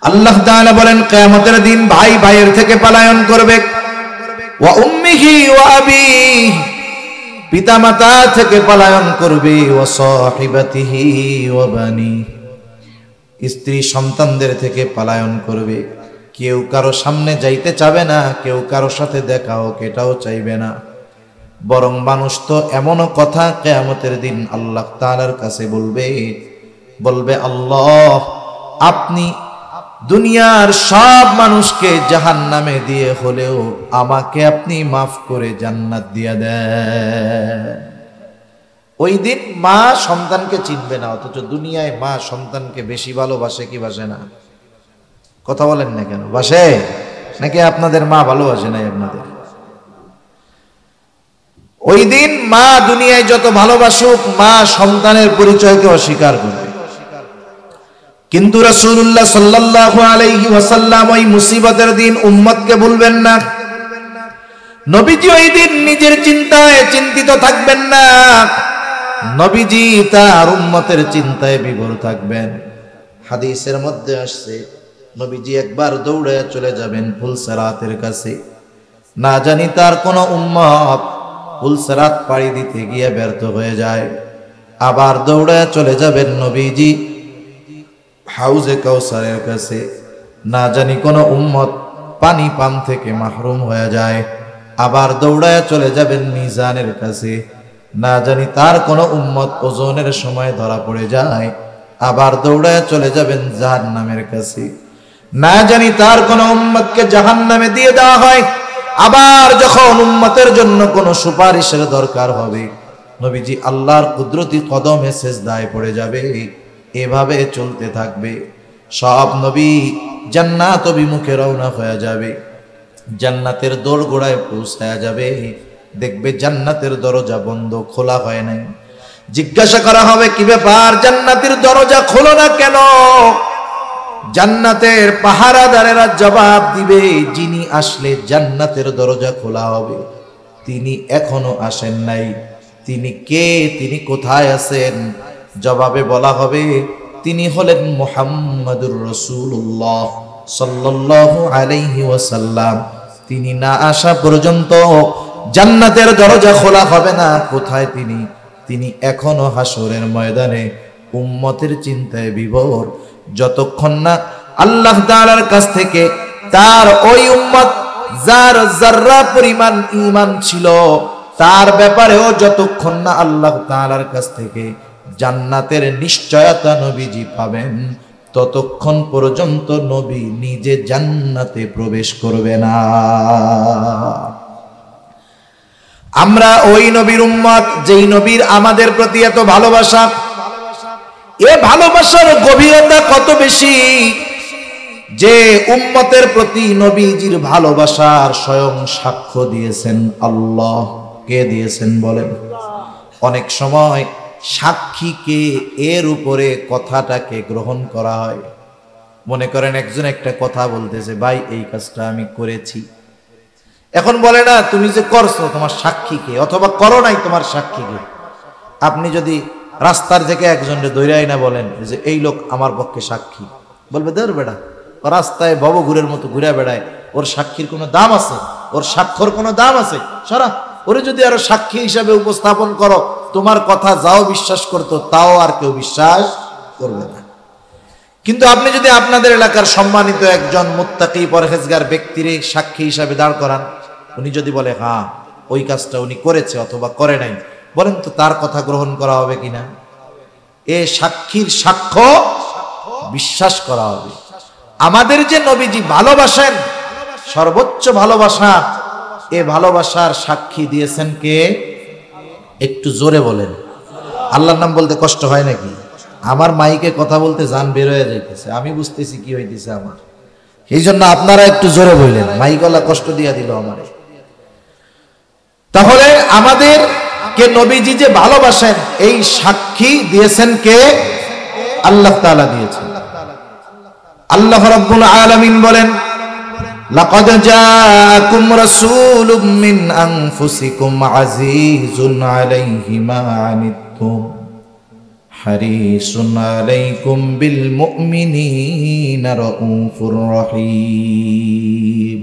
আল্লাহ তাআলা বলেন কিয়ামতের দিন ভাই ভাইয়ের থেকে পলায়ন করবে, ওয়া উম্মিহি ওয়া আবিহি, পিতামাতা থেকে পলায়ন করবে, ওয়া সাহিবাতিহি ওয়া বানিহি, স্ত্রী সন্তানদের থেকে পলায়ন করবে। কেউ কারো সামনে যাইতে চাবে না, কেউ কারো সাথে দেখা হোক এটাও চাইবে না। বরং মানুষ তো এমনও কথা কিয়ামতের দিন আল্লাহ তাআলার কাছে বলবে, আল্লাহ আপনি দুনিয়ার সব মানুষকে জাহান্নামে দিয়ে হলেও আমাকে আপনি মাফ করে জান্নাত দিয়ে দেন। ওই দিন মা সন্তানকে চিনবে না, অথচ দুনিয়ায় মা সন্তানকে বেশি ভালোবাসে কি বাসে না? কথা বলেন না কেন? বাসে নাকি আপনাদের মা ভালোবাসে নাই আপনাদের? ওই দিন মা দুনিয়ায় যত ভালোবাসুক, মা সন্তানের পরিচয়কে অস্বীকার করবে। কিন্তু রাসূলুল্লাহ সাল্লাল্লাহু আলাইহি ওয়াসাল্লাম ওই মুসিবতের দিন উম্মতকে ভুলবেন না। নবীজি ওই দিন নিজের চিন্তায় চিন্তিত থাকবেন না, নবীজি তার উম্মতের চিন্তায় বিভোর থাকবেন। হাদিসের মধ্যে আসছে নবীজি একবার দৌড়ে চলে যাবেন ফুলসিরাতের কাছে। না জানি তার কোন উম্মত ফুলসিরাত পাড়ি দিতে গিয়ে ব্যর্থ হয়ে যায়, আবার দৌড়ে চলে যাবেন নবীজি হাউজে কাউসারের কাছে। না জানি কোন উম্মত পানি পান থেকে মাহরুম হয়ে যায়, আবার দৌড়ায় চলে যাবেন মিজানের কাছে। না জানি তার কোন উম্মত ওজনের সময় ধরা পড়ে যায়, আবার দৌড়ায় চলে যাবেন জাহান্নামের কাছে। না জানি তার কোন উম্মতকে জাহান্নামে দিয়ে দেওয়া হয়, আবার যখন উম্মতের জন্য কোন সুপারিশের দরকার হবে, নবীজি আল্লাহর কুদরতি কদমে সেজদায় পড়ে যাবে। এভাবে চলতে থাকবে। সব নবী জান্নাত অভিমুখে রওনা হয়ে যাবে, জান্নাতের দোরগোড়ায় পৌঁছায়া যাবে, দেখবে জান্নাতের দরজা বন্ধ, খোলা হয় নাই। জিজ্ঞাসা করা হবে, কি ব্যাপার, জান্নাতের দরজা খোলো না কেন? জান্নাতের পাহারাদারেরা জবাব দিবে, যিনি আসলে জান্নাতের দরজা খোলা হবে তিনি এখনো আসেন নাই। তিনি কে? তিনি কোথায় আছেন? জবাবে বলা হবে, তিনি হলেন মুহাম্মাদুর রাসূলুল্লাহ সাল্লাল্লাহু আলাইহি ওয়াসাল্লাম। তিনি না আসা পর্যন্ত জান্নাতের দরজা খোলা হবে না। কোথায় তিনি? তিনি এখনো হাসরের ময়দানে উম্মতের চিন্তায় বিভোর। যতক্ষণ না আল্লাহ তাআলার কাছ থেকে তার ওই উম্মত যার যাররা পরিমাণ ঈমান ছিল তার ব্যাপারেও যতক্ষণ না আল্লাহ তাআলার কাছ থেকে জান্নাতের নিশ্চয়তা নবীজি পাবেন, ততক্ষণ পর্যন্ত নবী নিজে জান্নাতে প্রবেশ করবে না। আমরা ওই নবীর উম্মত যেই নবীর আমাদের প্রতি এত ভালোবাসা, এ ভালোবাসার গভীরতা কত বেশি যে উম্মতের প্রতি নবীজির ভালোবাসার স্বয়ং সাক্ষ্য দিয়েছেন আল্লাহ। কে দিয়েছেন বলেন? অনেক সময় সাক্ষীকে এর উপরে কথাটাকে গ্রহণ করা হয়। মনে করেন একজন একটা কথা বলতেছে, ভাই এই কাজটা আমি করেছি, এখন বলে না তুমি যে করছো তোমার সাক্ষীকে, অথবা করো নাই তোমার সাক্ষীকে। আপনি যদি রাস্তার থেকে একজনকে দৈরাই না বলেন যে এই লোক আমার পক্ষে সাক্ষী, বলবে ধর বেড়া, রাস্তায় ভবঘুরের মতো ঘুরে বেড়ায়, ওর সাক্ষীর কোনো দাম আছে? ওর সাক্ষ্যর কোনো দাম আছে? সারা ওরে যদি আরো সাক্ষী হিসাবে উপস্থাপন করো, তোমার কথা যাও বিশ্বাস করতো তাও আর কেউ বিশ্বাস করবে না। কিন্তু আপনি যদি আপনাদের এলাকার সম্মানিত একজন মুত্তাকি পরহেজগার ব্যক্তির সাক্ষী হিসাবে দাঁড় করান, উনি যদি বলে হ্যাঁ ওই কাজটা উনি করেছে অথবা করে নাই, বলেন তো তার কথা গ্রহণ করা হবে কিনা? এ সাক্ষীর সাক্ষ্য বিশ্বাস করা হবে। আমাদের যে নবীজি ভালোবাসেন, সর্বোচ্চ ভালোবাসা, এ ভালোবাসার সাক্ষী দিয়েছেন কে? একটু জোরে বলেন। আল্লাহর নাম বলতে কষ্ট হয় নাকি? আমার মাইকে কথা বলতে জান বের হয়ে যাইতেছে, আমি বুঝতেছি কি হইতেছে আমার, এই জন্য আপনারা একটু জোরে বললেন, মাইকওয়ালা কষ্ট দিয়া দিল আমারে। তাহলে আমাদের কে নবীজি যে ভালোবাসেন এই সাক্ষী দিয়েছেন কে? আল্লাহ তাআলা দিয়েছেন। আল্লাহ রাব্বুল আলামিন বলেন, লাকাদ জাআকুম রাসূলুম মিন আনফুসিকুম আজিজুন আলাইহি মা আনিতুম হারিসুন আলাইকুম বিল মুমিনিনা রাউফুর রহিম।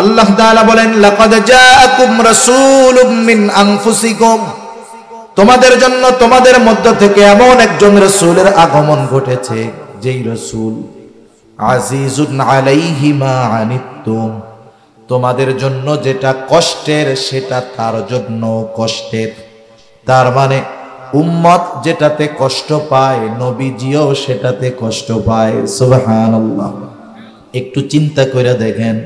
আল্লাহ তাআলা বলেন, লাকাদ জাআকুম রাসূলুম মিন আনফুসিকুম, তোমাদের জন্য তোমাদের মধ্য থেকে এমন একজন রাসূলের আগমন ঘটেছে, যেই রাসূল আজিজুন আলাইহি মা আনিতুম, তোমাদের জন্য যেটা কষ্টের সেটা তার জন্য কষ্টের। তার মানে উম্মত যেটাতে কষ্ট পায় নবীজিও সেটাতে কষ্ট পায়। সুবহানাল্লাহ। একটু চিন্তা করে দেখেন,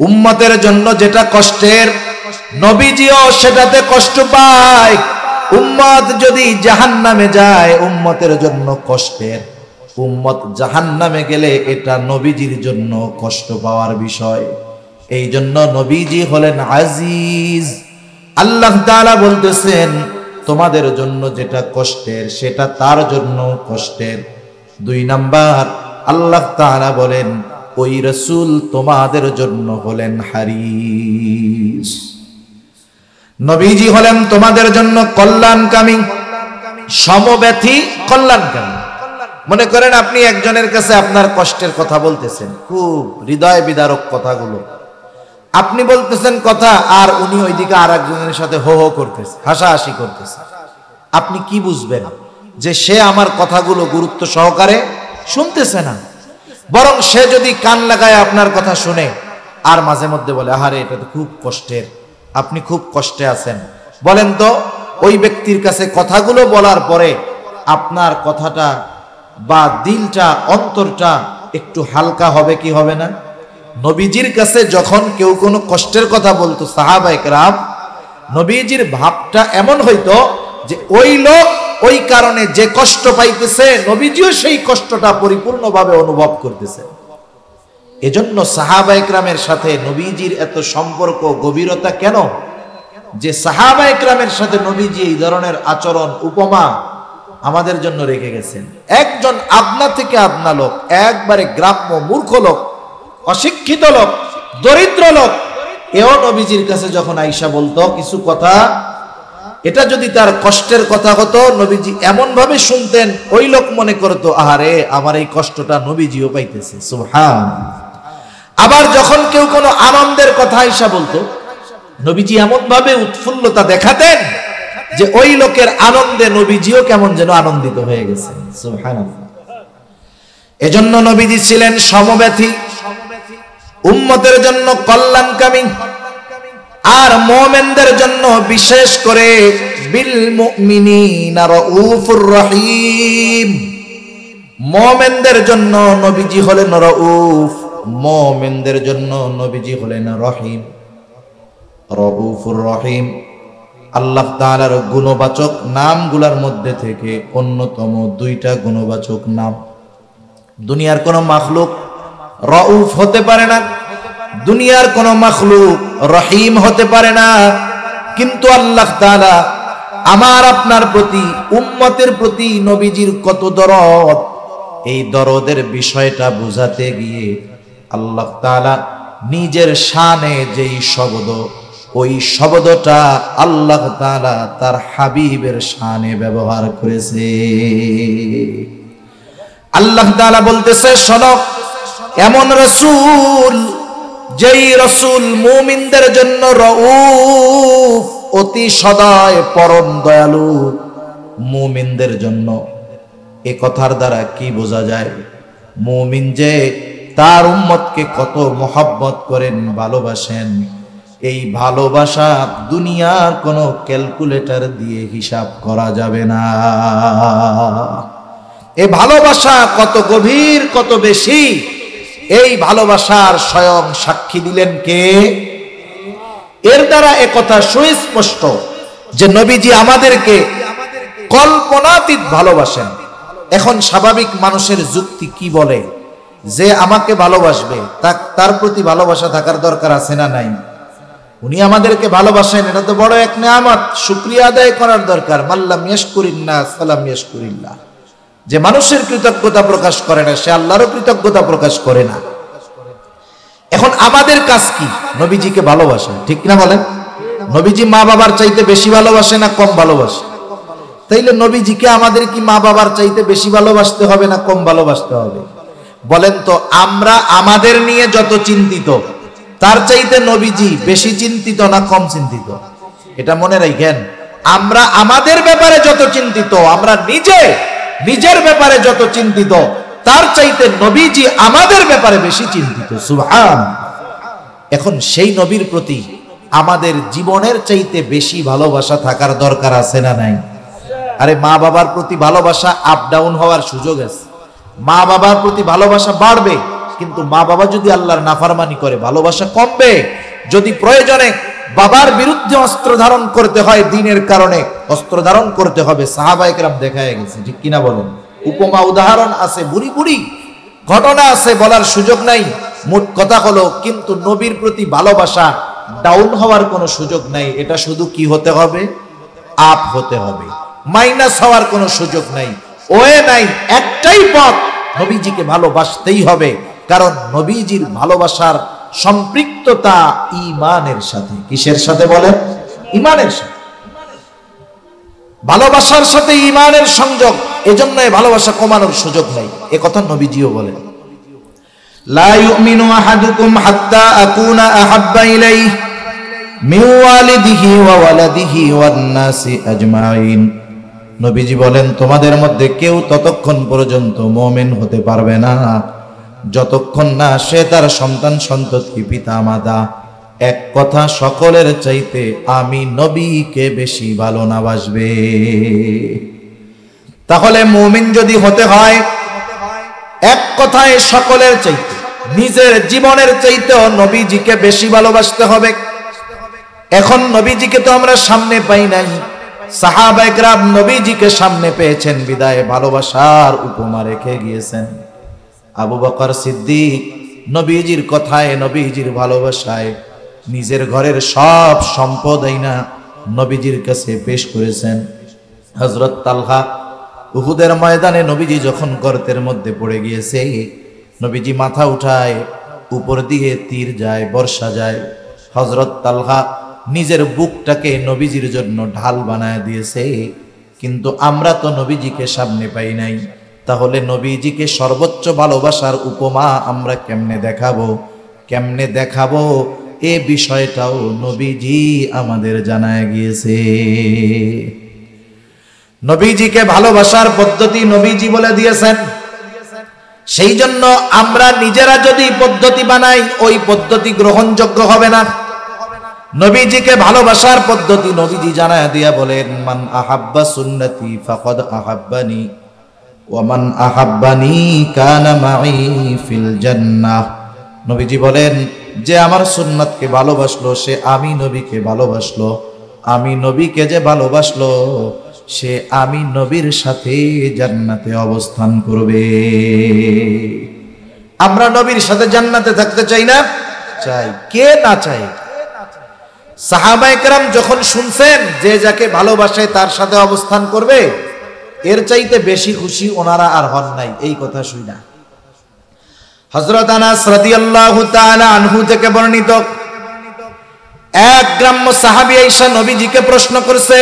উম্মতের জন্য যেটা কষ্টের নবীজিও সেটাতে কষ্ট পায়। উম্মত যদি জাহান্নামে যায় উম্মতের জন্য কষ্টের, উম্মত জাহান্নামে গেলে এটা নবীজির জন্য কষ্ট পাওয়ার বিষয়। এই জন্য নবীজি হলেন আজিজ। আল্লাহ তাআলা বলতেছেন, তোমাদের জন্য যেটা কষ্টের সেটা তার জন্য কষ্টের। 2 নাম্বার, আল্লাহ তাআলা বলেন ওই রাসূল তোমাদের জন্য হলেন হারিস। নবীজি হলেন তোমাদের জন্য কল্যাণকামী, সমব্যথী কল্যাণকামী। মনে করেন আপনি একজনের কাছে আপনার কষ্টের কথা বলতেছেন, খুব হৃদয় বিদারক কথাগুলো আপনি বলতেছেন কথা, আর উনি ওইদিকে আর একজনের সাথে হো হো করতেছে, হাসাহাসি করতেছে। আপনি কি বুঝবেন যে সে আমার কথাগুলো গুরুত্ব সহকারে শুনতেছে না, বরং সে যদি কান লাগায় আপনার কথা শুনে আর মাঝে মধ্যে বলে আহারে এটা তো খুব কষ্টের, আপনি খুব কষ্টে আছেন, বলেন তো ওই ব্যক্তির কাছে কথাগুলো বলার পরে আপনার কথাটা বা দিলটা অন্তরটা একটু হালকা হবে কি হবে না? নবীজির কাছে যখন কেউ কোনো কষ্টের কথা বলতো সাহাবায়ে কেরাম, নবীজির ভাবটা এমন হইতো যে ওই লোক ওই কারণে যে কষ্ট পাইতেছে নবীজিও সেই কষ্টটা পরিপূর্ণভাবে অনুভব করতেছে। এজন্য সাহাবায়ে কেরামের সাথে নবীজির এত সম্পর্ক গভীরতা কেন? যে সাহাবায়ে কেরামের সাথে নবীজি এই ধরনের আচরণ উপমা আমাদের জন্য রেখে গেছেন। একজন আপনা থেকে আপনা লোক, একবারে গ্রাম্য মূর্খ লোক, অশিক্ষিত লোক, দরিদ্র লোক, এও নবীজির কাছে যখন আয়েশা বলতো কিছু কথা, এটা যদি তার কষ্টের কথা হতো নবীজি এমন ভাবে শুনতেন ওই লোক মনে করতো আহারে আমার এই কষ্টটা নবীজিও পাইতেছে। সুবহানাল্লাহ। আবার যখন কেউ কোনো আনন্দের কথা আয়েশা বলতো নবীজি এমন ভাবে উৎফুল্লতা দেখাতেন যে ওই লোকের আনন্দে নবীজিও কেমন যেন আনন্দিত হয়ে গেছে। সুবহানাল্লাহ। এজন্য নবীজি ছিলেন সমব্যথী, উম্মতের জন্য কল্যাণকামী, আর মুমিনদের জন্য বিশেষ করে বিল মুমিনিনা রাউফুর রহিম। মুমিনদের জন্য নবীজি হলেন রাউফ, মুমিনদের জন্য নবীজি হলেন রহিম। রাউফুর রহিম আল্লাহ তাআলার গুণবাচক নামগুলোর মধ্যে থেকে অন্যতম 2টা গুণবাচক নাম। দুনিয়ার কোন মাখলুক রাউফ হতে পারে না, দুনিয়ার কোন মাখলুক রহিম হতে পারে না, কিন্তু আল্লাহ তাআলা আমার আপনার প্রতি, উম্মতের প্রতি নবীজির কত দরদ, এই দরদের বিষয়টা বুঝাতে গিয়ে আল্লাহ তাআলা নিজের শানে যেই শব্দ, ওই শব্দটা আল্লাহ তাআলা তার হাবিবের শানে ব্যবহার করেছে। আল্লাহ তাআলা বলতেছে শোনো, এমন রাসূল যেই রাসূল মুমিনদের জন্য রাউফ, অতি সদয় পরম দয়ালু মুমিনদের জন্য। এ কথার দ্বারা কি বোঝা যায়? মুমিন যে তার উম্মতকে কত মহব্বত করেন, ভালোবাসেন, এই ভালোবাসা দুনিয়ার কোনো ক্যালকুলেটর দিয়ে হিসাব করা যাবে না। এই ভালোবাসা কত গভীর, কত বেশি, এই ভালোবাসার স্বয়ং সাক্ষী দিলেন কে? এর দ্বারা একথা সুস্পষ্ট যে নবীজি আমাদেরকে কল্পনাতীত ভালোবাসেন। এখন স্বাভাবিক মানুষের যুক্তি কি বলে? যে আমাকে ভালোবাসবে তার প্রতি ভালোবাসা থাকার দরকার আছে না নাই? উনি আমাদেরকে ভালোবাসেন, এটা তো বড় এক নেয়ামত, শুকরিয়া আদায় করার দরকার। মাল্লাম ইয়াশকুরিন্নাস ফালাম ইয়াশকুরিল্লাহ, যে মানুষের কৃতজ্ঞতা প্রকাশ করে না সে আল্লাহরও কৃতজ্ঞতা প্রকাশ করে না। এখন আমাদের কাজ কি? নবীজিকে ভালোবাসা, ঠিক না বলেন? নবীজি মা বাবার চাইতে বেশি ভালোবাসে না কম ভালোবাসে? তাইলে নবীজিকে আমাদের কি মা বাবার চাইতে বেশি ভালোবাসতে হবে না কম ভালোবাসতে হবে? বলেন তো, আমরা আমাদের নিয়ে যত চিন্তিত তার চাইতে নবীজি বেশি চিন্তিত না কম চিন্তিত? এটা মনে রাখেন। আমরা আমাদের ব্যাপারে যত চিন্তিত, আমরা নিজের ব্যাপারে যত চিন্তিত, তার চাইতে নবীজি আমাদের ব্যাপারে বেশি চিন্তিত। সুবহান। এখন সেই নবীর প্রতি আমাদের জীবনের চাইতে বেশি ভালোবাসা থাকার দরকার আছে না নাই? আরে মা বাবার প্রতি ভালোবাসা আপ ডাউন হওয়ার সুযোগ আছে। মা বাবার প্রতি ভালোবাসা বাড়বে, কিন্তু মা বাবা যদি আল্লাহর নাফরমানি করে ভালোবাসা কমবে। যদি প্রয়োজনে বাবার বিরুদ্ধে অস্ত্র ধারণ করতে হয় দিনের কারণে, অস্ত্র ধারণ করতে হবে। সাহাবায়ে কেরাম দেখায় গেছে, ঠিক কিনা বলেন? উপমা উদাহরণ আছে, বুড়ি বুড়ি ঘটনা আছে, বলার সুযোগ নাই। মোট কথা হলো, কিন্তু নবীর প্রতি ভালোবাসা ডাউন হওয়ার কোনো সুযোগ নাই। এটা শুধু কি হতে হবে? আপ হতে হবে, মাইনাস হওয়ার কোনো সুযোগ নাই, ওয়ে নাই। একটাই পথ, নবীজিকে ভালোবাসতেই হবে। কারণ নবীজির ভালোবাসার সম্পৃক্ততা ঈমানের সাথে। কিসের সাথে বলেন? ঈমানের সাথে। ভালোবাসার সাথে ঈমানের সংযোগ, এজন্য ভালোবাসা কমানোর সুযোগ নাই। এ কথা নবীজিও বলেন, লা ইউমিনু আহাদুকুম হাত্তা আকুনা আহাব্বা ইলাইহি মিন ওয়ালিদিহি ওয়া ওয়ালাদিহি ওয়ান নাসি আজমাইন। নবীজি বলেন, তোমাদের মধ্যে কেউ ততক্ষণ পর্যন্ত মুমিন হতে পারবে না যতক্ষণ না সে তার সন্তান সন্ততি পিতা মাতা এক কথা সকলের চাইতে আমি নবীকে বেশি ভালো না বাসবে। তাহলে মুমিন যদি হতে হয়, এক কথায় সকলের চাইতে, নিজের জীবনের চাইতেও নবীজিকে বেশি ভালোবাসতে হবে। এখন নবীজিকে তো আমরা সামনে পাই নাই, সাহাবায়ে কেরাম নবীজিকে সামনে পেয়েছেন বিদায় ভালোবাসার উপমা রেখে গিয়েছেন। আবু বকর সিদ্দিক নবীজির কথায়, নবীজির ভালোবাসায় নিজের ঘরের সব সম্পদ আইনা নবীজির কাছে পেশ করেছেন। হযরত তালহা উহুদের ময়দানে নবীজি যখন গর্তের মধ্যে পড়ে গিয়েছে, নবীজি মাথা উঠায়, উপর দিয়ে তীর যায়, বর্ষা যায়। হযরত তালহা নিজের বুকটাকে নবীজির জন্য ঢাল বানায় দিয়েছে। কিন্তু আমরা তো নবীজিকে সামনে পাই নাই, তাহলে নবীজিকে সর্বোচ্চ ভালোবাসার উপমা আমরা কেমনে দেখাবো এ বিষয়টাও নবীজি আমাদের জানায় গিয়েছে। নবীজিকে ভালোবাসার পদ্ধতি নবীজি বলে দিয়েছেন। সেই জন্য আমরা নিজেরা যদি পদ্ধতি বানাই, ওই পদ্ধতি গ্রহণযোগ্য হবে না। নবীজিকে ভালোবাসার পদ্ধতি নবীজি জানায় দিয়া বলেন, মান আহাব্বা সুন্নতি ফাকাদ আহাব্বানি ওয়া মান আহাব্বানি কানা মাই ফিল জান্নাহ। নবীজি বলেন, যে আমার সুন্নাতকে ভালোবাসলো সে আমি নবীকে ভালোবাসলো, আমি নবীকে যে ভালোবাসলো সে আমি নবীর সাথে জান্নাতে অবস্থান করবে। আমরা নবীর সাথে জান্নাতে থাকতে চাই না? চাই। কে না চাই? সাহাবায়ে কেরাম যখন শুনছেন যে যাকে ভালোবাসে তার সাথে অবস্থান করবে, এর চাইতে বেশি খুশি ওনারা আর হন নাই। এই কথা শুনা হযরত আনাস রাদিয়াল্লাহু তাআলা আনহু থেকে বর্ণিত, এক গ্রাম্য সাহাবী আয়েশা নবীজিকে প্রশ্ন করছে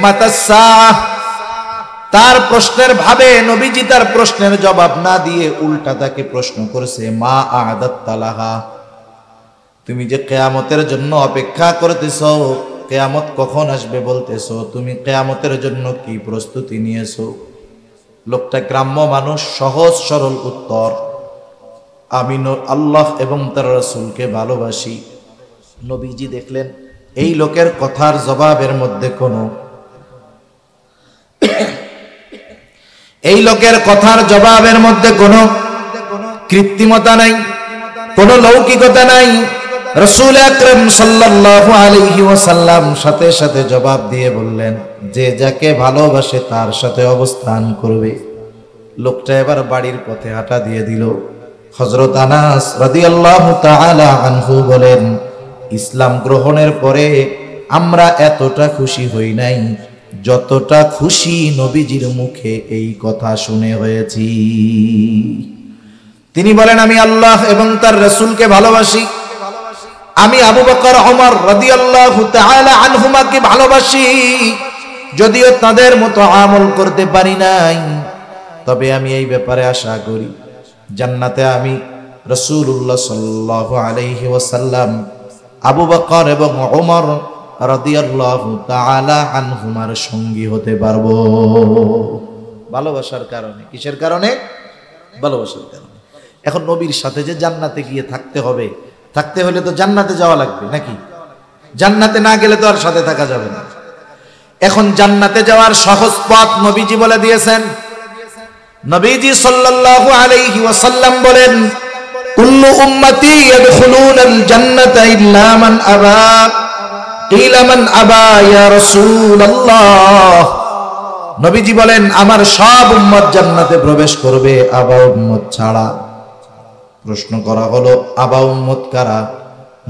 মাতাসসাহ। তার প্রশ্নের ভাবে নবীজি তার প্রশ্নের জবাব না দিয়ে উল্টা তাকে প্রশ্ন করেছে, মা আ'দাত্তা লাহা, তুমি যে কিয়ামতের জন্য অপেক্ষা করতেছো, কিয়ামত কখন আসবে বলতেছো, তুমি কিয়ামতের জন্য কি প্রস্তুতি নিয়েছো? লোকটা গ্রাম্য মানুষ, সহজ সরল উত্তর, আমি আল্লাহ এবং তার রাসূলকে ভালোবাসি। নবীজি দেখলেন এই লোকের কথার জবাবের মধ্যে কোনো কৃত্রিমতা নাই, কোনো লৌকিকতা নাই। রাসূল আকরাম সাল্লাল্লাহু আলাইহি ওয়াসাল্লাম সাথে সাথে জবাব দিয়ে বললেন, যে যাকে ভালোবাসে তার সাথে অবস্থান করবে। লোকটা এবার বাড়ির পথে হাঁটা দিয়ে দিল। হযরত আনাস রাদিয়াল্লাহু তাআলা আনহু বলেন, ইসলাম গ্রহণের পরে আমরা এতটা খুশি হই নাই যতটা খুশি নবীজির মুখে এই কথা শুনে হয়েছি। তিনি বলেন, আমি আল্লাহ এবং তার রাসূলকে ভালোবাসি, আমি আবু বকর ওমর রাদিয়াল্লাহু তাআলা আনহুমাকে ভালোবাসি, যদিও তাদের মতো আমল করতে পারি নাই, তবে আমি এই ব্যাপারে আশা করি জান্নাতে আমি রাসূলুল্লাহ সাল্লাল্লাহু আলাইহি ওয়াসাল্লাম আবু বকর এবং ওমর রাদিয়াল্লাহু তাআলা আনহুমার সঙ্গী হতে পারবো। ভালোবাসার কারণে। কিসের কারণে? ভালোবাসার কারণে। এখন নবীর সাথে যে জান্নাতে গিয়ে থাকতে হবে, থাকতে হলে তো জান্নাতে যাওয়া লাগবে নাকি? জান্নাতে না গেলে তো আর সাথে থাকা যাবে না। এখন জান্নাতে যাওয়ার সহজ পথ নবীজি বলে দিয়েছেন। নবীজি সাল্লাল্লাহু আলাইহি ওয়াসাল্লাম বলেন, কুল্লু উম্মতি ইয়াদখুলুনাল জান্নাতা ইল্লা মান আবা। কিলা মান আবা ইয়া রাসূলুল্লাহ। নবীজি বলেন, আমার সব উম্মত জান্নাতে প্রবেশ করবে, আবা উম্মত ছাড়া। প্রশ্ন করা হলো, আবা উম্মত কারা?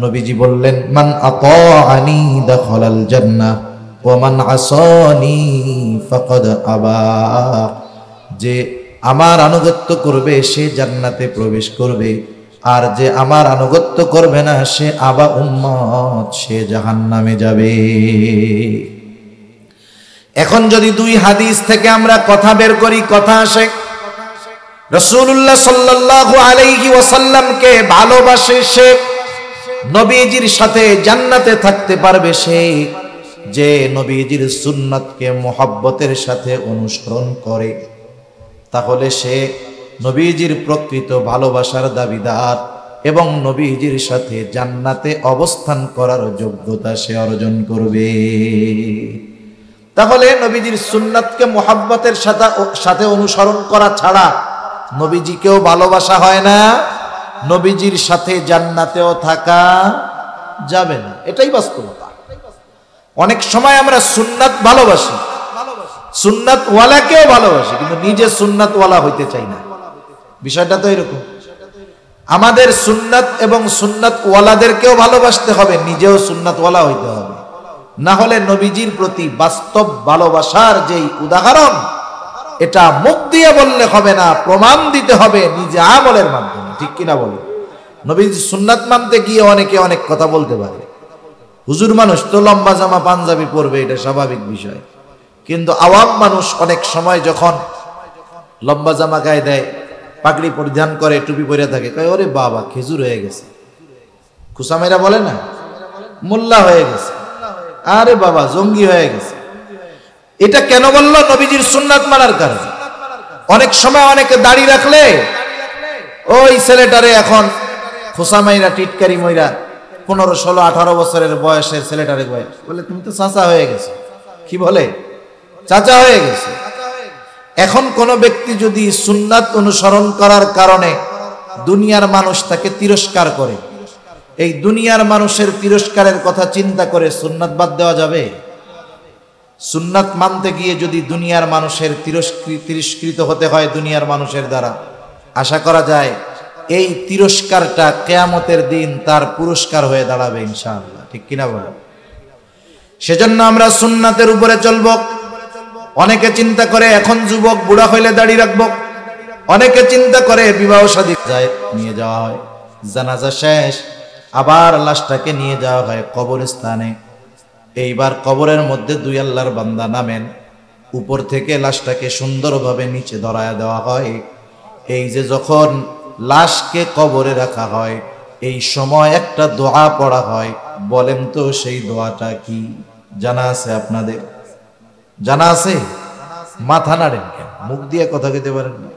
নবীজি বললেন, মান আতাআনি দাখালাল জান্নাহ ওয়া মান আসানি ফাকাদ আবা। যে আমার আনুগত্য করবে সে জান্নাতে প্রবেশ করবে, আর যে আমার আনুগত্য করবে না সে আবা উম্মত, সে জাহান্নামে যাবে। এখন যদি দুই হাদিস থেকে আমরা কথা বের করি, কথা আসে রাসূলুল্লাহ সাল্লাল্লাহু আলাইহি ওয়াসাল্লামকে ভালোবাসে সে, নবীজির সাথে জান্নাতে থাকতে পারবে সে, যে নবীজির সুন্নাতকে মুহাব্বতের সাথে অনুসরণ করে, তাহলে সে নবীজির প্রকৃত ভালোবাসার দাবিদার এবং নবীজির সাথে জান্নাতে অবস্থান করার যোগ্যতা সে অর্জন করবে। তাহলে নবীজির সুন্নাতকে মুহাব্বতের সাথে অনুসরণ করা ছাড়া নবীজিকেও ভালোবাসা হয় না, নবীজির সাথে জান্নাতেও থাকা যাবে না। এটাই বাস্তবতা। অনেক সময় আমরা সুন্নাত ভালোবাসি, সুন্নাত ওয়ালাকেও ভালোবাসি, কিন্তু নিজে সুন্নাত ওয়ালা হইতে চাই না। বিষয়টা তো এরকম। আমাদের সুন্নাত এবং সুন্নাত ওয়ালাদেরকেও ভালোবাসতে হবে, নিজেও সুন্নাত ওয়ালা হইতে হবে। না হলে নবীজির প্রতি বাস্তব ভালোবাসার যেই উদাহরণ, এটা মুখ দিয়ে বললে হবে না, প্রমাণ দিতে হবে নিজে আমলের মাধ্যমে। ঠিক কিনা বলে? নবীজির সুন্নাত মানতে গিয়ে অনেকে অনেক কথা বলতে পারে। হুজুর মানুষ তো লম্বা জামা পাঞ্জাবি পরবে, এটা স্বাভাবিক বিষয়, কিন্তু আওয়াম মানুষ অনেক সময় যখন লম্বা জামা গায়ে দেয়, পাগড়ি পরিধান করে, টুপি পরে থাকে, কয় ওরে বাবা খেজুর হয়ে গেছে, খুসামেরা বলে না, মোল্লা হয়ে গেছে, আরে বাবা জঙ্গি হয়ে গেছে। এটা কেন বললো? নবীজির সুন্নাত মানার কারণে। অনেক সময় অনেকে দাড়ি রাখলে ওই ছেলেটারে এখন খুসামাইরা টিটকারি মইরা 15, 16, 18 বছরের বয়সের ছেলেটারে বলে তুমি তো চাচা হয়ে গেছো। কি বলে? চাচা হয়ে গেছে। এখন কোন ব্যক্তি যদি সুন্নাত অনুসরণ করার কারণে দুনিয়ার মানুষ তাকে তিরস্কার করে, এই দুনিয়ার মানুষের তিরস্কারের কথা চিন্তা করে সুন্নাত বাদ দেওয়া যাবে? সুন্নাত মানতে গিয়ে যদি দুনিয়ার মানুষের তিরস্কৃত হতে হয় দুনিয়ার মানুষের দ্বারা, আশা করা যায় এই তিরস্কারটা কিয়ামতের দিন তার পুরস্কার হয়ে দাঁড়াবে ইনশাআল্লাহ। ঠিক কিনা বলো? সেজন্য আমরা সুন্নাতের উপরে চলব। অনেকে চিন্তা করে এখন যুবক, বুড়া হইলে দাড়ি রাখবো। অনেকে চিন্তা করে বিবাহ শাদী যায়, নিয়ে যাওয়া হয়, জানাজা শেষ আবার লাশটাকে নিয়ে যাওয়া হয় কবরস্থানে। এইবার কবরের মধ্যে দুই আল্লাহর বান্দা নামেন, উপর থেকে লাশটাকে সুন্দরভাবে নিচে ধরায়া দেওয়া হয়। এই যে যখন লাশকে কবরে রাখা হয়, এই সময় একটা দোয়া পড়া হয়। বলেন তো সেই দোয়াটা কি? জানা আছে আপনাদের? জানা আছে? মাথা নাড়েন কেন? মুখ দিয়ে কথা কইতে পারেন না?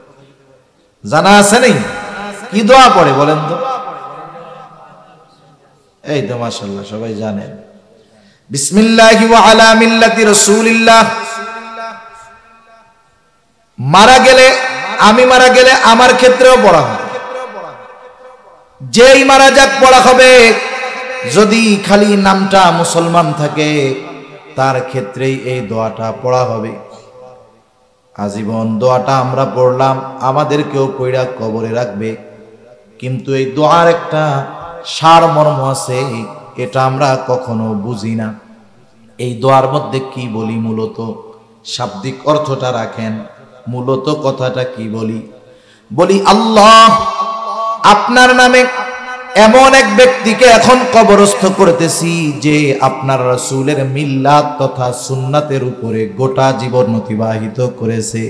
জানা আছে নেই? কি দোয়া পড়ে বলেন তো? এই তো মাশাআল্লাহ সবাই জানেন। বিসমিল্লাহি ওয়া আলা মিল্লাতি রাসূলিল্লাহ। মারা গেলে, আমি মারা গেলে আমার ক্ষেত্রেও পড়া হবে, যেই মারা যাক পড়া হবে। যদি খালি নামটা মুসলমান থাকে তার ক্ষেত্রেই এই দোয়াটা পড়া হবে। আজীবন দোয়াটা আমরা পড়লাম, আমাদেরকেও পড়া কবরে রাখবে। কিন্তু এই দোয়ার একটা সারমর্ম আছে, এটা আমরা কখনো বুঝি না। এই দোয়ার মধ্যে কি বলি? মূলত শাব্দিক অর্থটা রাখেন, মূলত কথাটা কি বলি? বলি আল্লাহ আপনার নামে এমন এক ব্যক্তিকে এখন কবরস্থ করতেছি যে আপনার রাসূলের মিল্লাত তথা সুন্নাতের উপরে গোটা জীবন অতিবাহিত করেছে।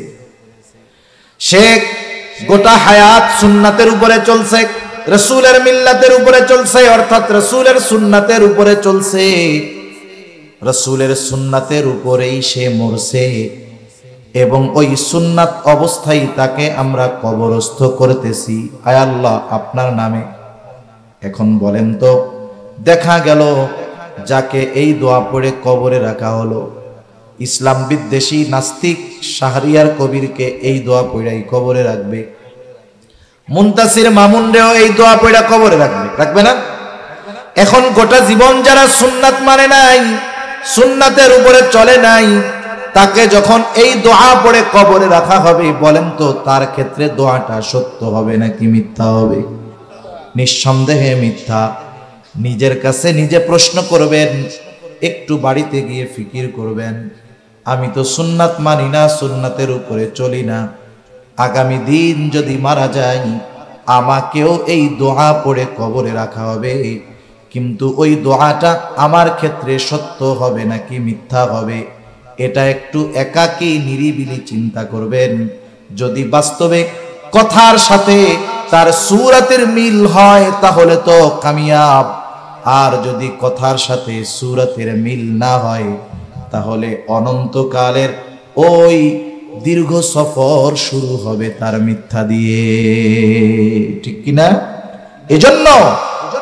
সে গোটা হায়াত সুন্নাতের উপরে চলছে, রাসূলের মিল্লাতের উপরে চলছে, অর্থাৎ রাসূলের সুন্নাতের উপরে চলছে। রাসূলের সুন্নাতের উপরেই সে মরছে এবং ওই সুন্নাত অবস্থায় তাকে আমরা কবরস্থ করতেছি। আয় আল্লাহ আপনার নামে। এখন বলেন তো, দেখা গেল যাকে এই দোয়া পড়ে কবরে রাখা হলো, ইসলাম বিদ্বেষী নাস্তিক শাহরিয়ার কবিরকে এই দোয়া পড়াই কবরে রাখবে, মুনতাসির মামুনরেও এই দোয়া পড়া কবরে রাখবে না? এখন গোটা জীবন যারা সুন্নাত মানে নাই, সুন্নাতের উপরে চলে নাই, তাকে যখন এই দোয়া পড়ে কবরে রাখা হবে, বলেন তো তার ক্ষেত্রে দোয়াটা সত্য হবে নাকি মিথ্যা হবে? নিঃসন্দেহে মিথ্যা। নিজের কাছে নিজে প্রশ্ন করবেন, একটু বাড়িতে গিয়ে ফিকির করবেন, আমি তো সুন্নাত মানি না, সুন্নাতের উপরে চলি না, আগামী দিন যদি মারা যাই আমাকেও এই দোয়া পড়ে কবরে রাখা হবে, কিন্তু ওই দোয়াটা আমার ক্ষেত্রে সত্য হবে নাকি মিথ্যা হবে? এটা একটু একাকী নিরিবিলি চিন্তা করবেন। যদি বাস্তবে কথার সাথে তার সূরাতের মিল হয় তাহলে তো কামিয়াব, আর যদি কথার সাথে সূরাতের মিল না হয় তাহলে অনন্তকালের ওই দীর্ঘ সফর শুরু হবে তার মিথ্যা দিয়ে। ঠিক কিনা? এজন্য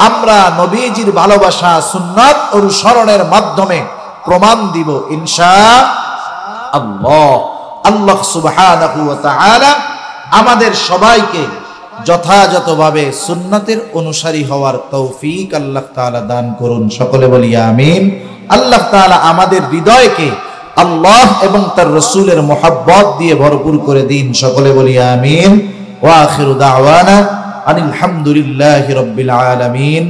আমরা নবীজির ভালোবাসা সুন্নাত অনুসরণের মাধ্যমে প্রমাণ দিব ইনশাআল্লাহ। আল্লাহ সুবহানাহু ওয়া তাআলা আমাদের সবাইকে যথাযথভাবে সুন্নাতের অনুসারী হওয়ার তৌফিক আল্লাহ তাআলা দান করুন। সকলে বলি আমিন। আল্লাহ তাআলা আমাদের হৃদয়কে আল্লাহ এবং তার রাসূলের মুহাব্বত দিয়ে ভরপুর করে দিন। সকলে বলি আমিন। ওয়া আখিরু দাওয়ানা আনিল হামদুলিল্লাহি রাব্বিল আলামিন।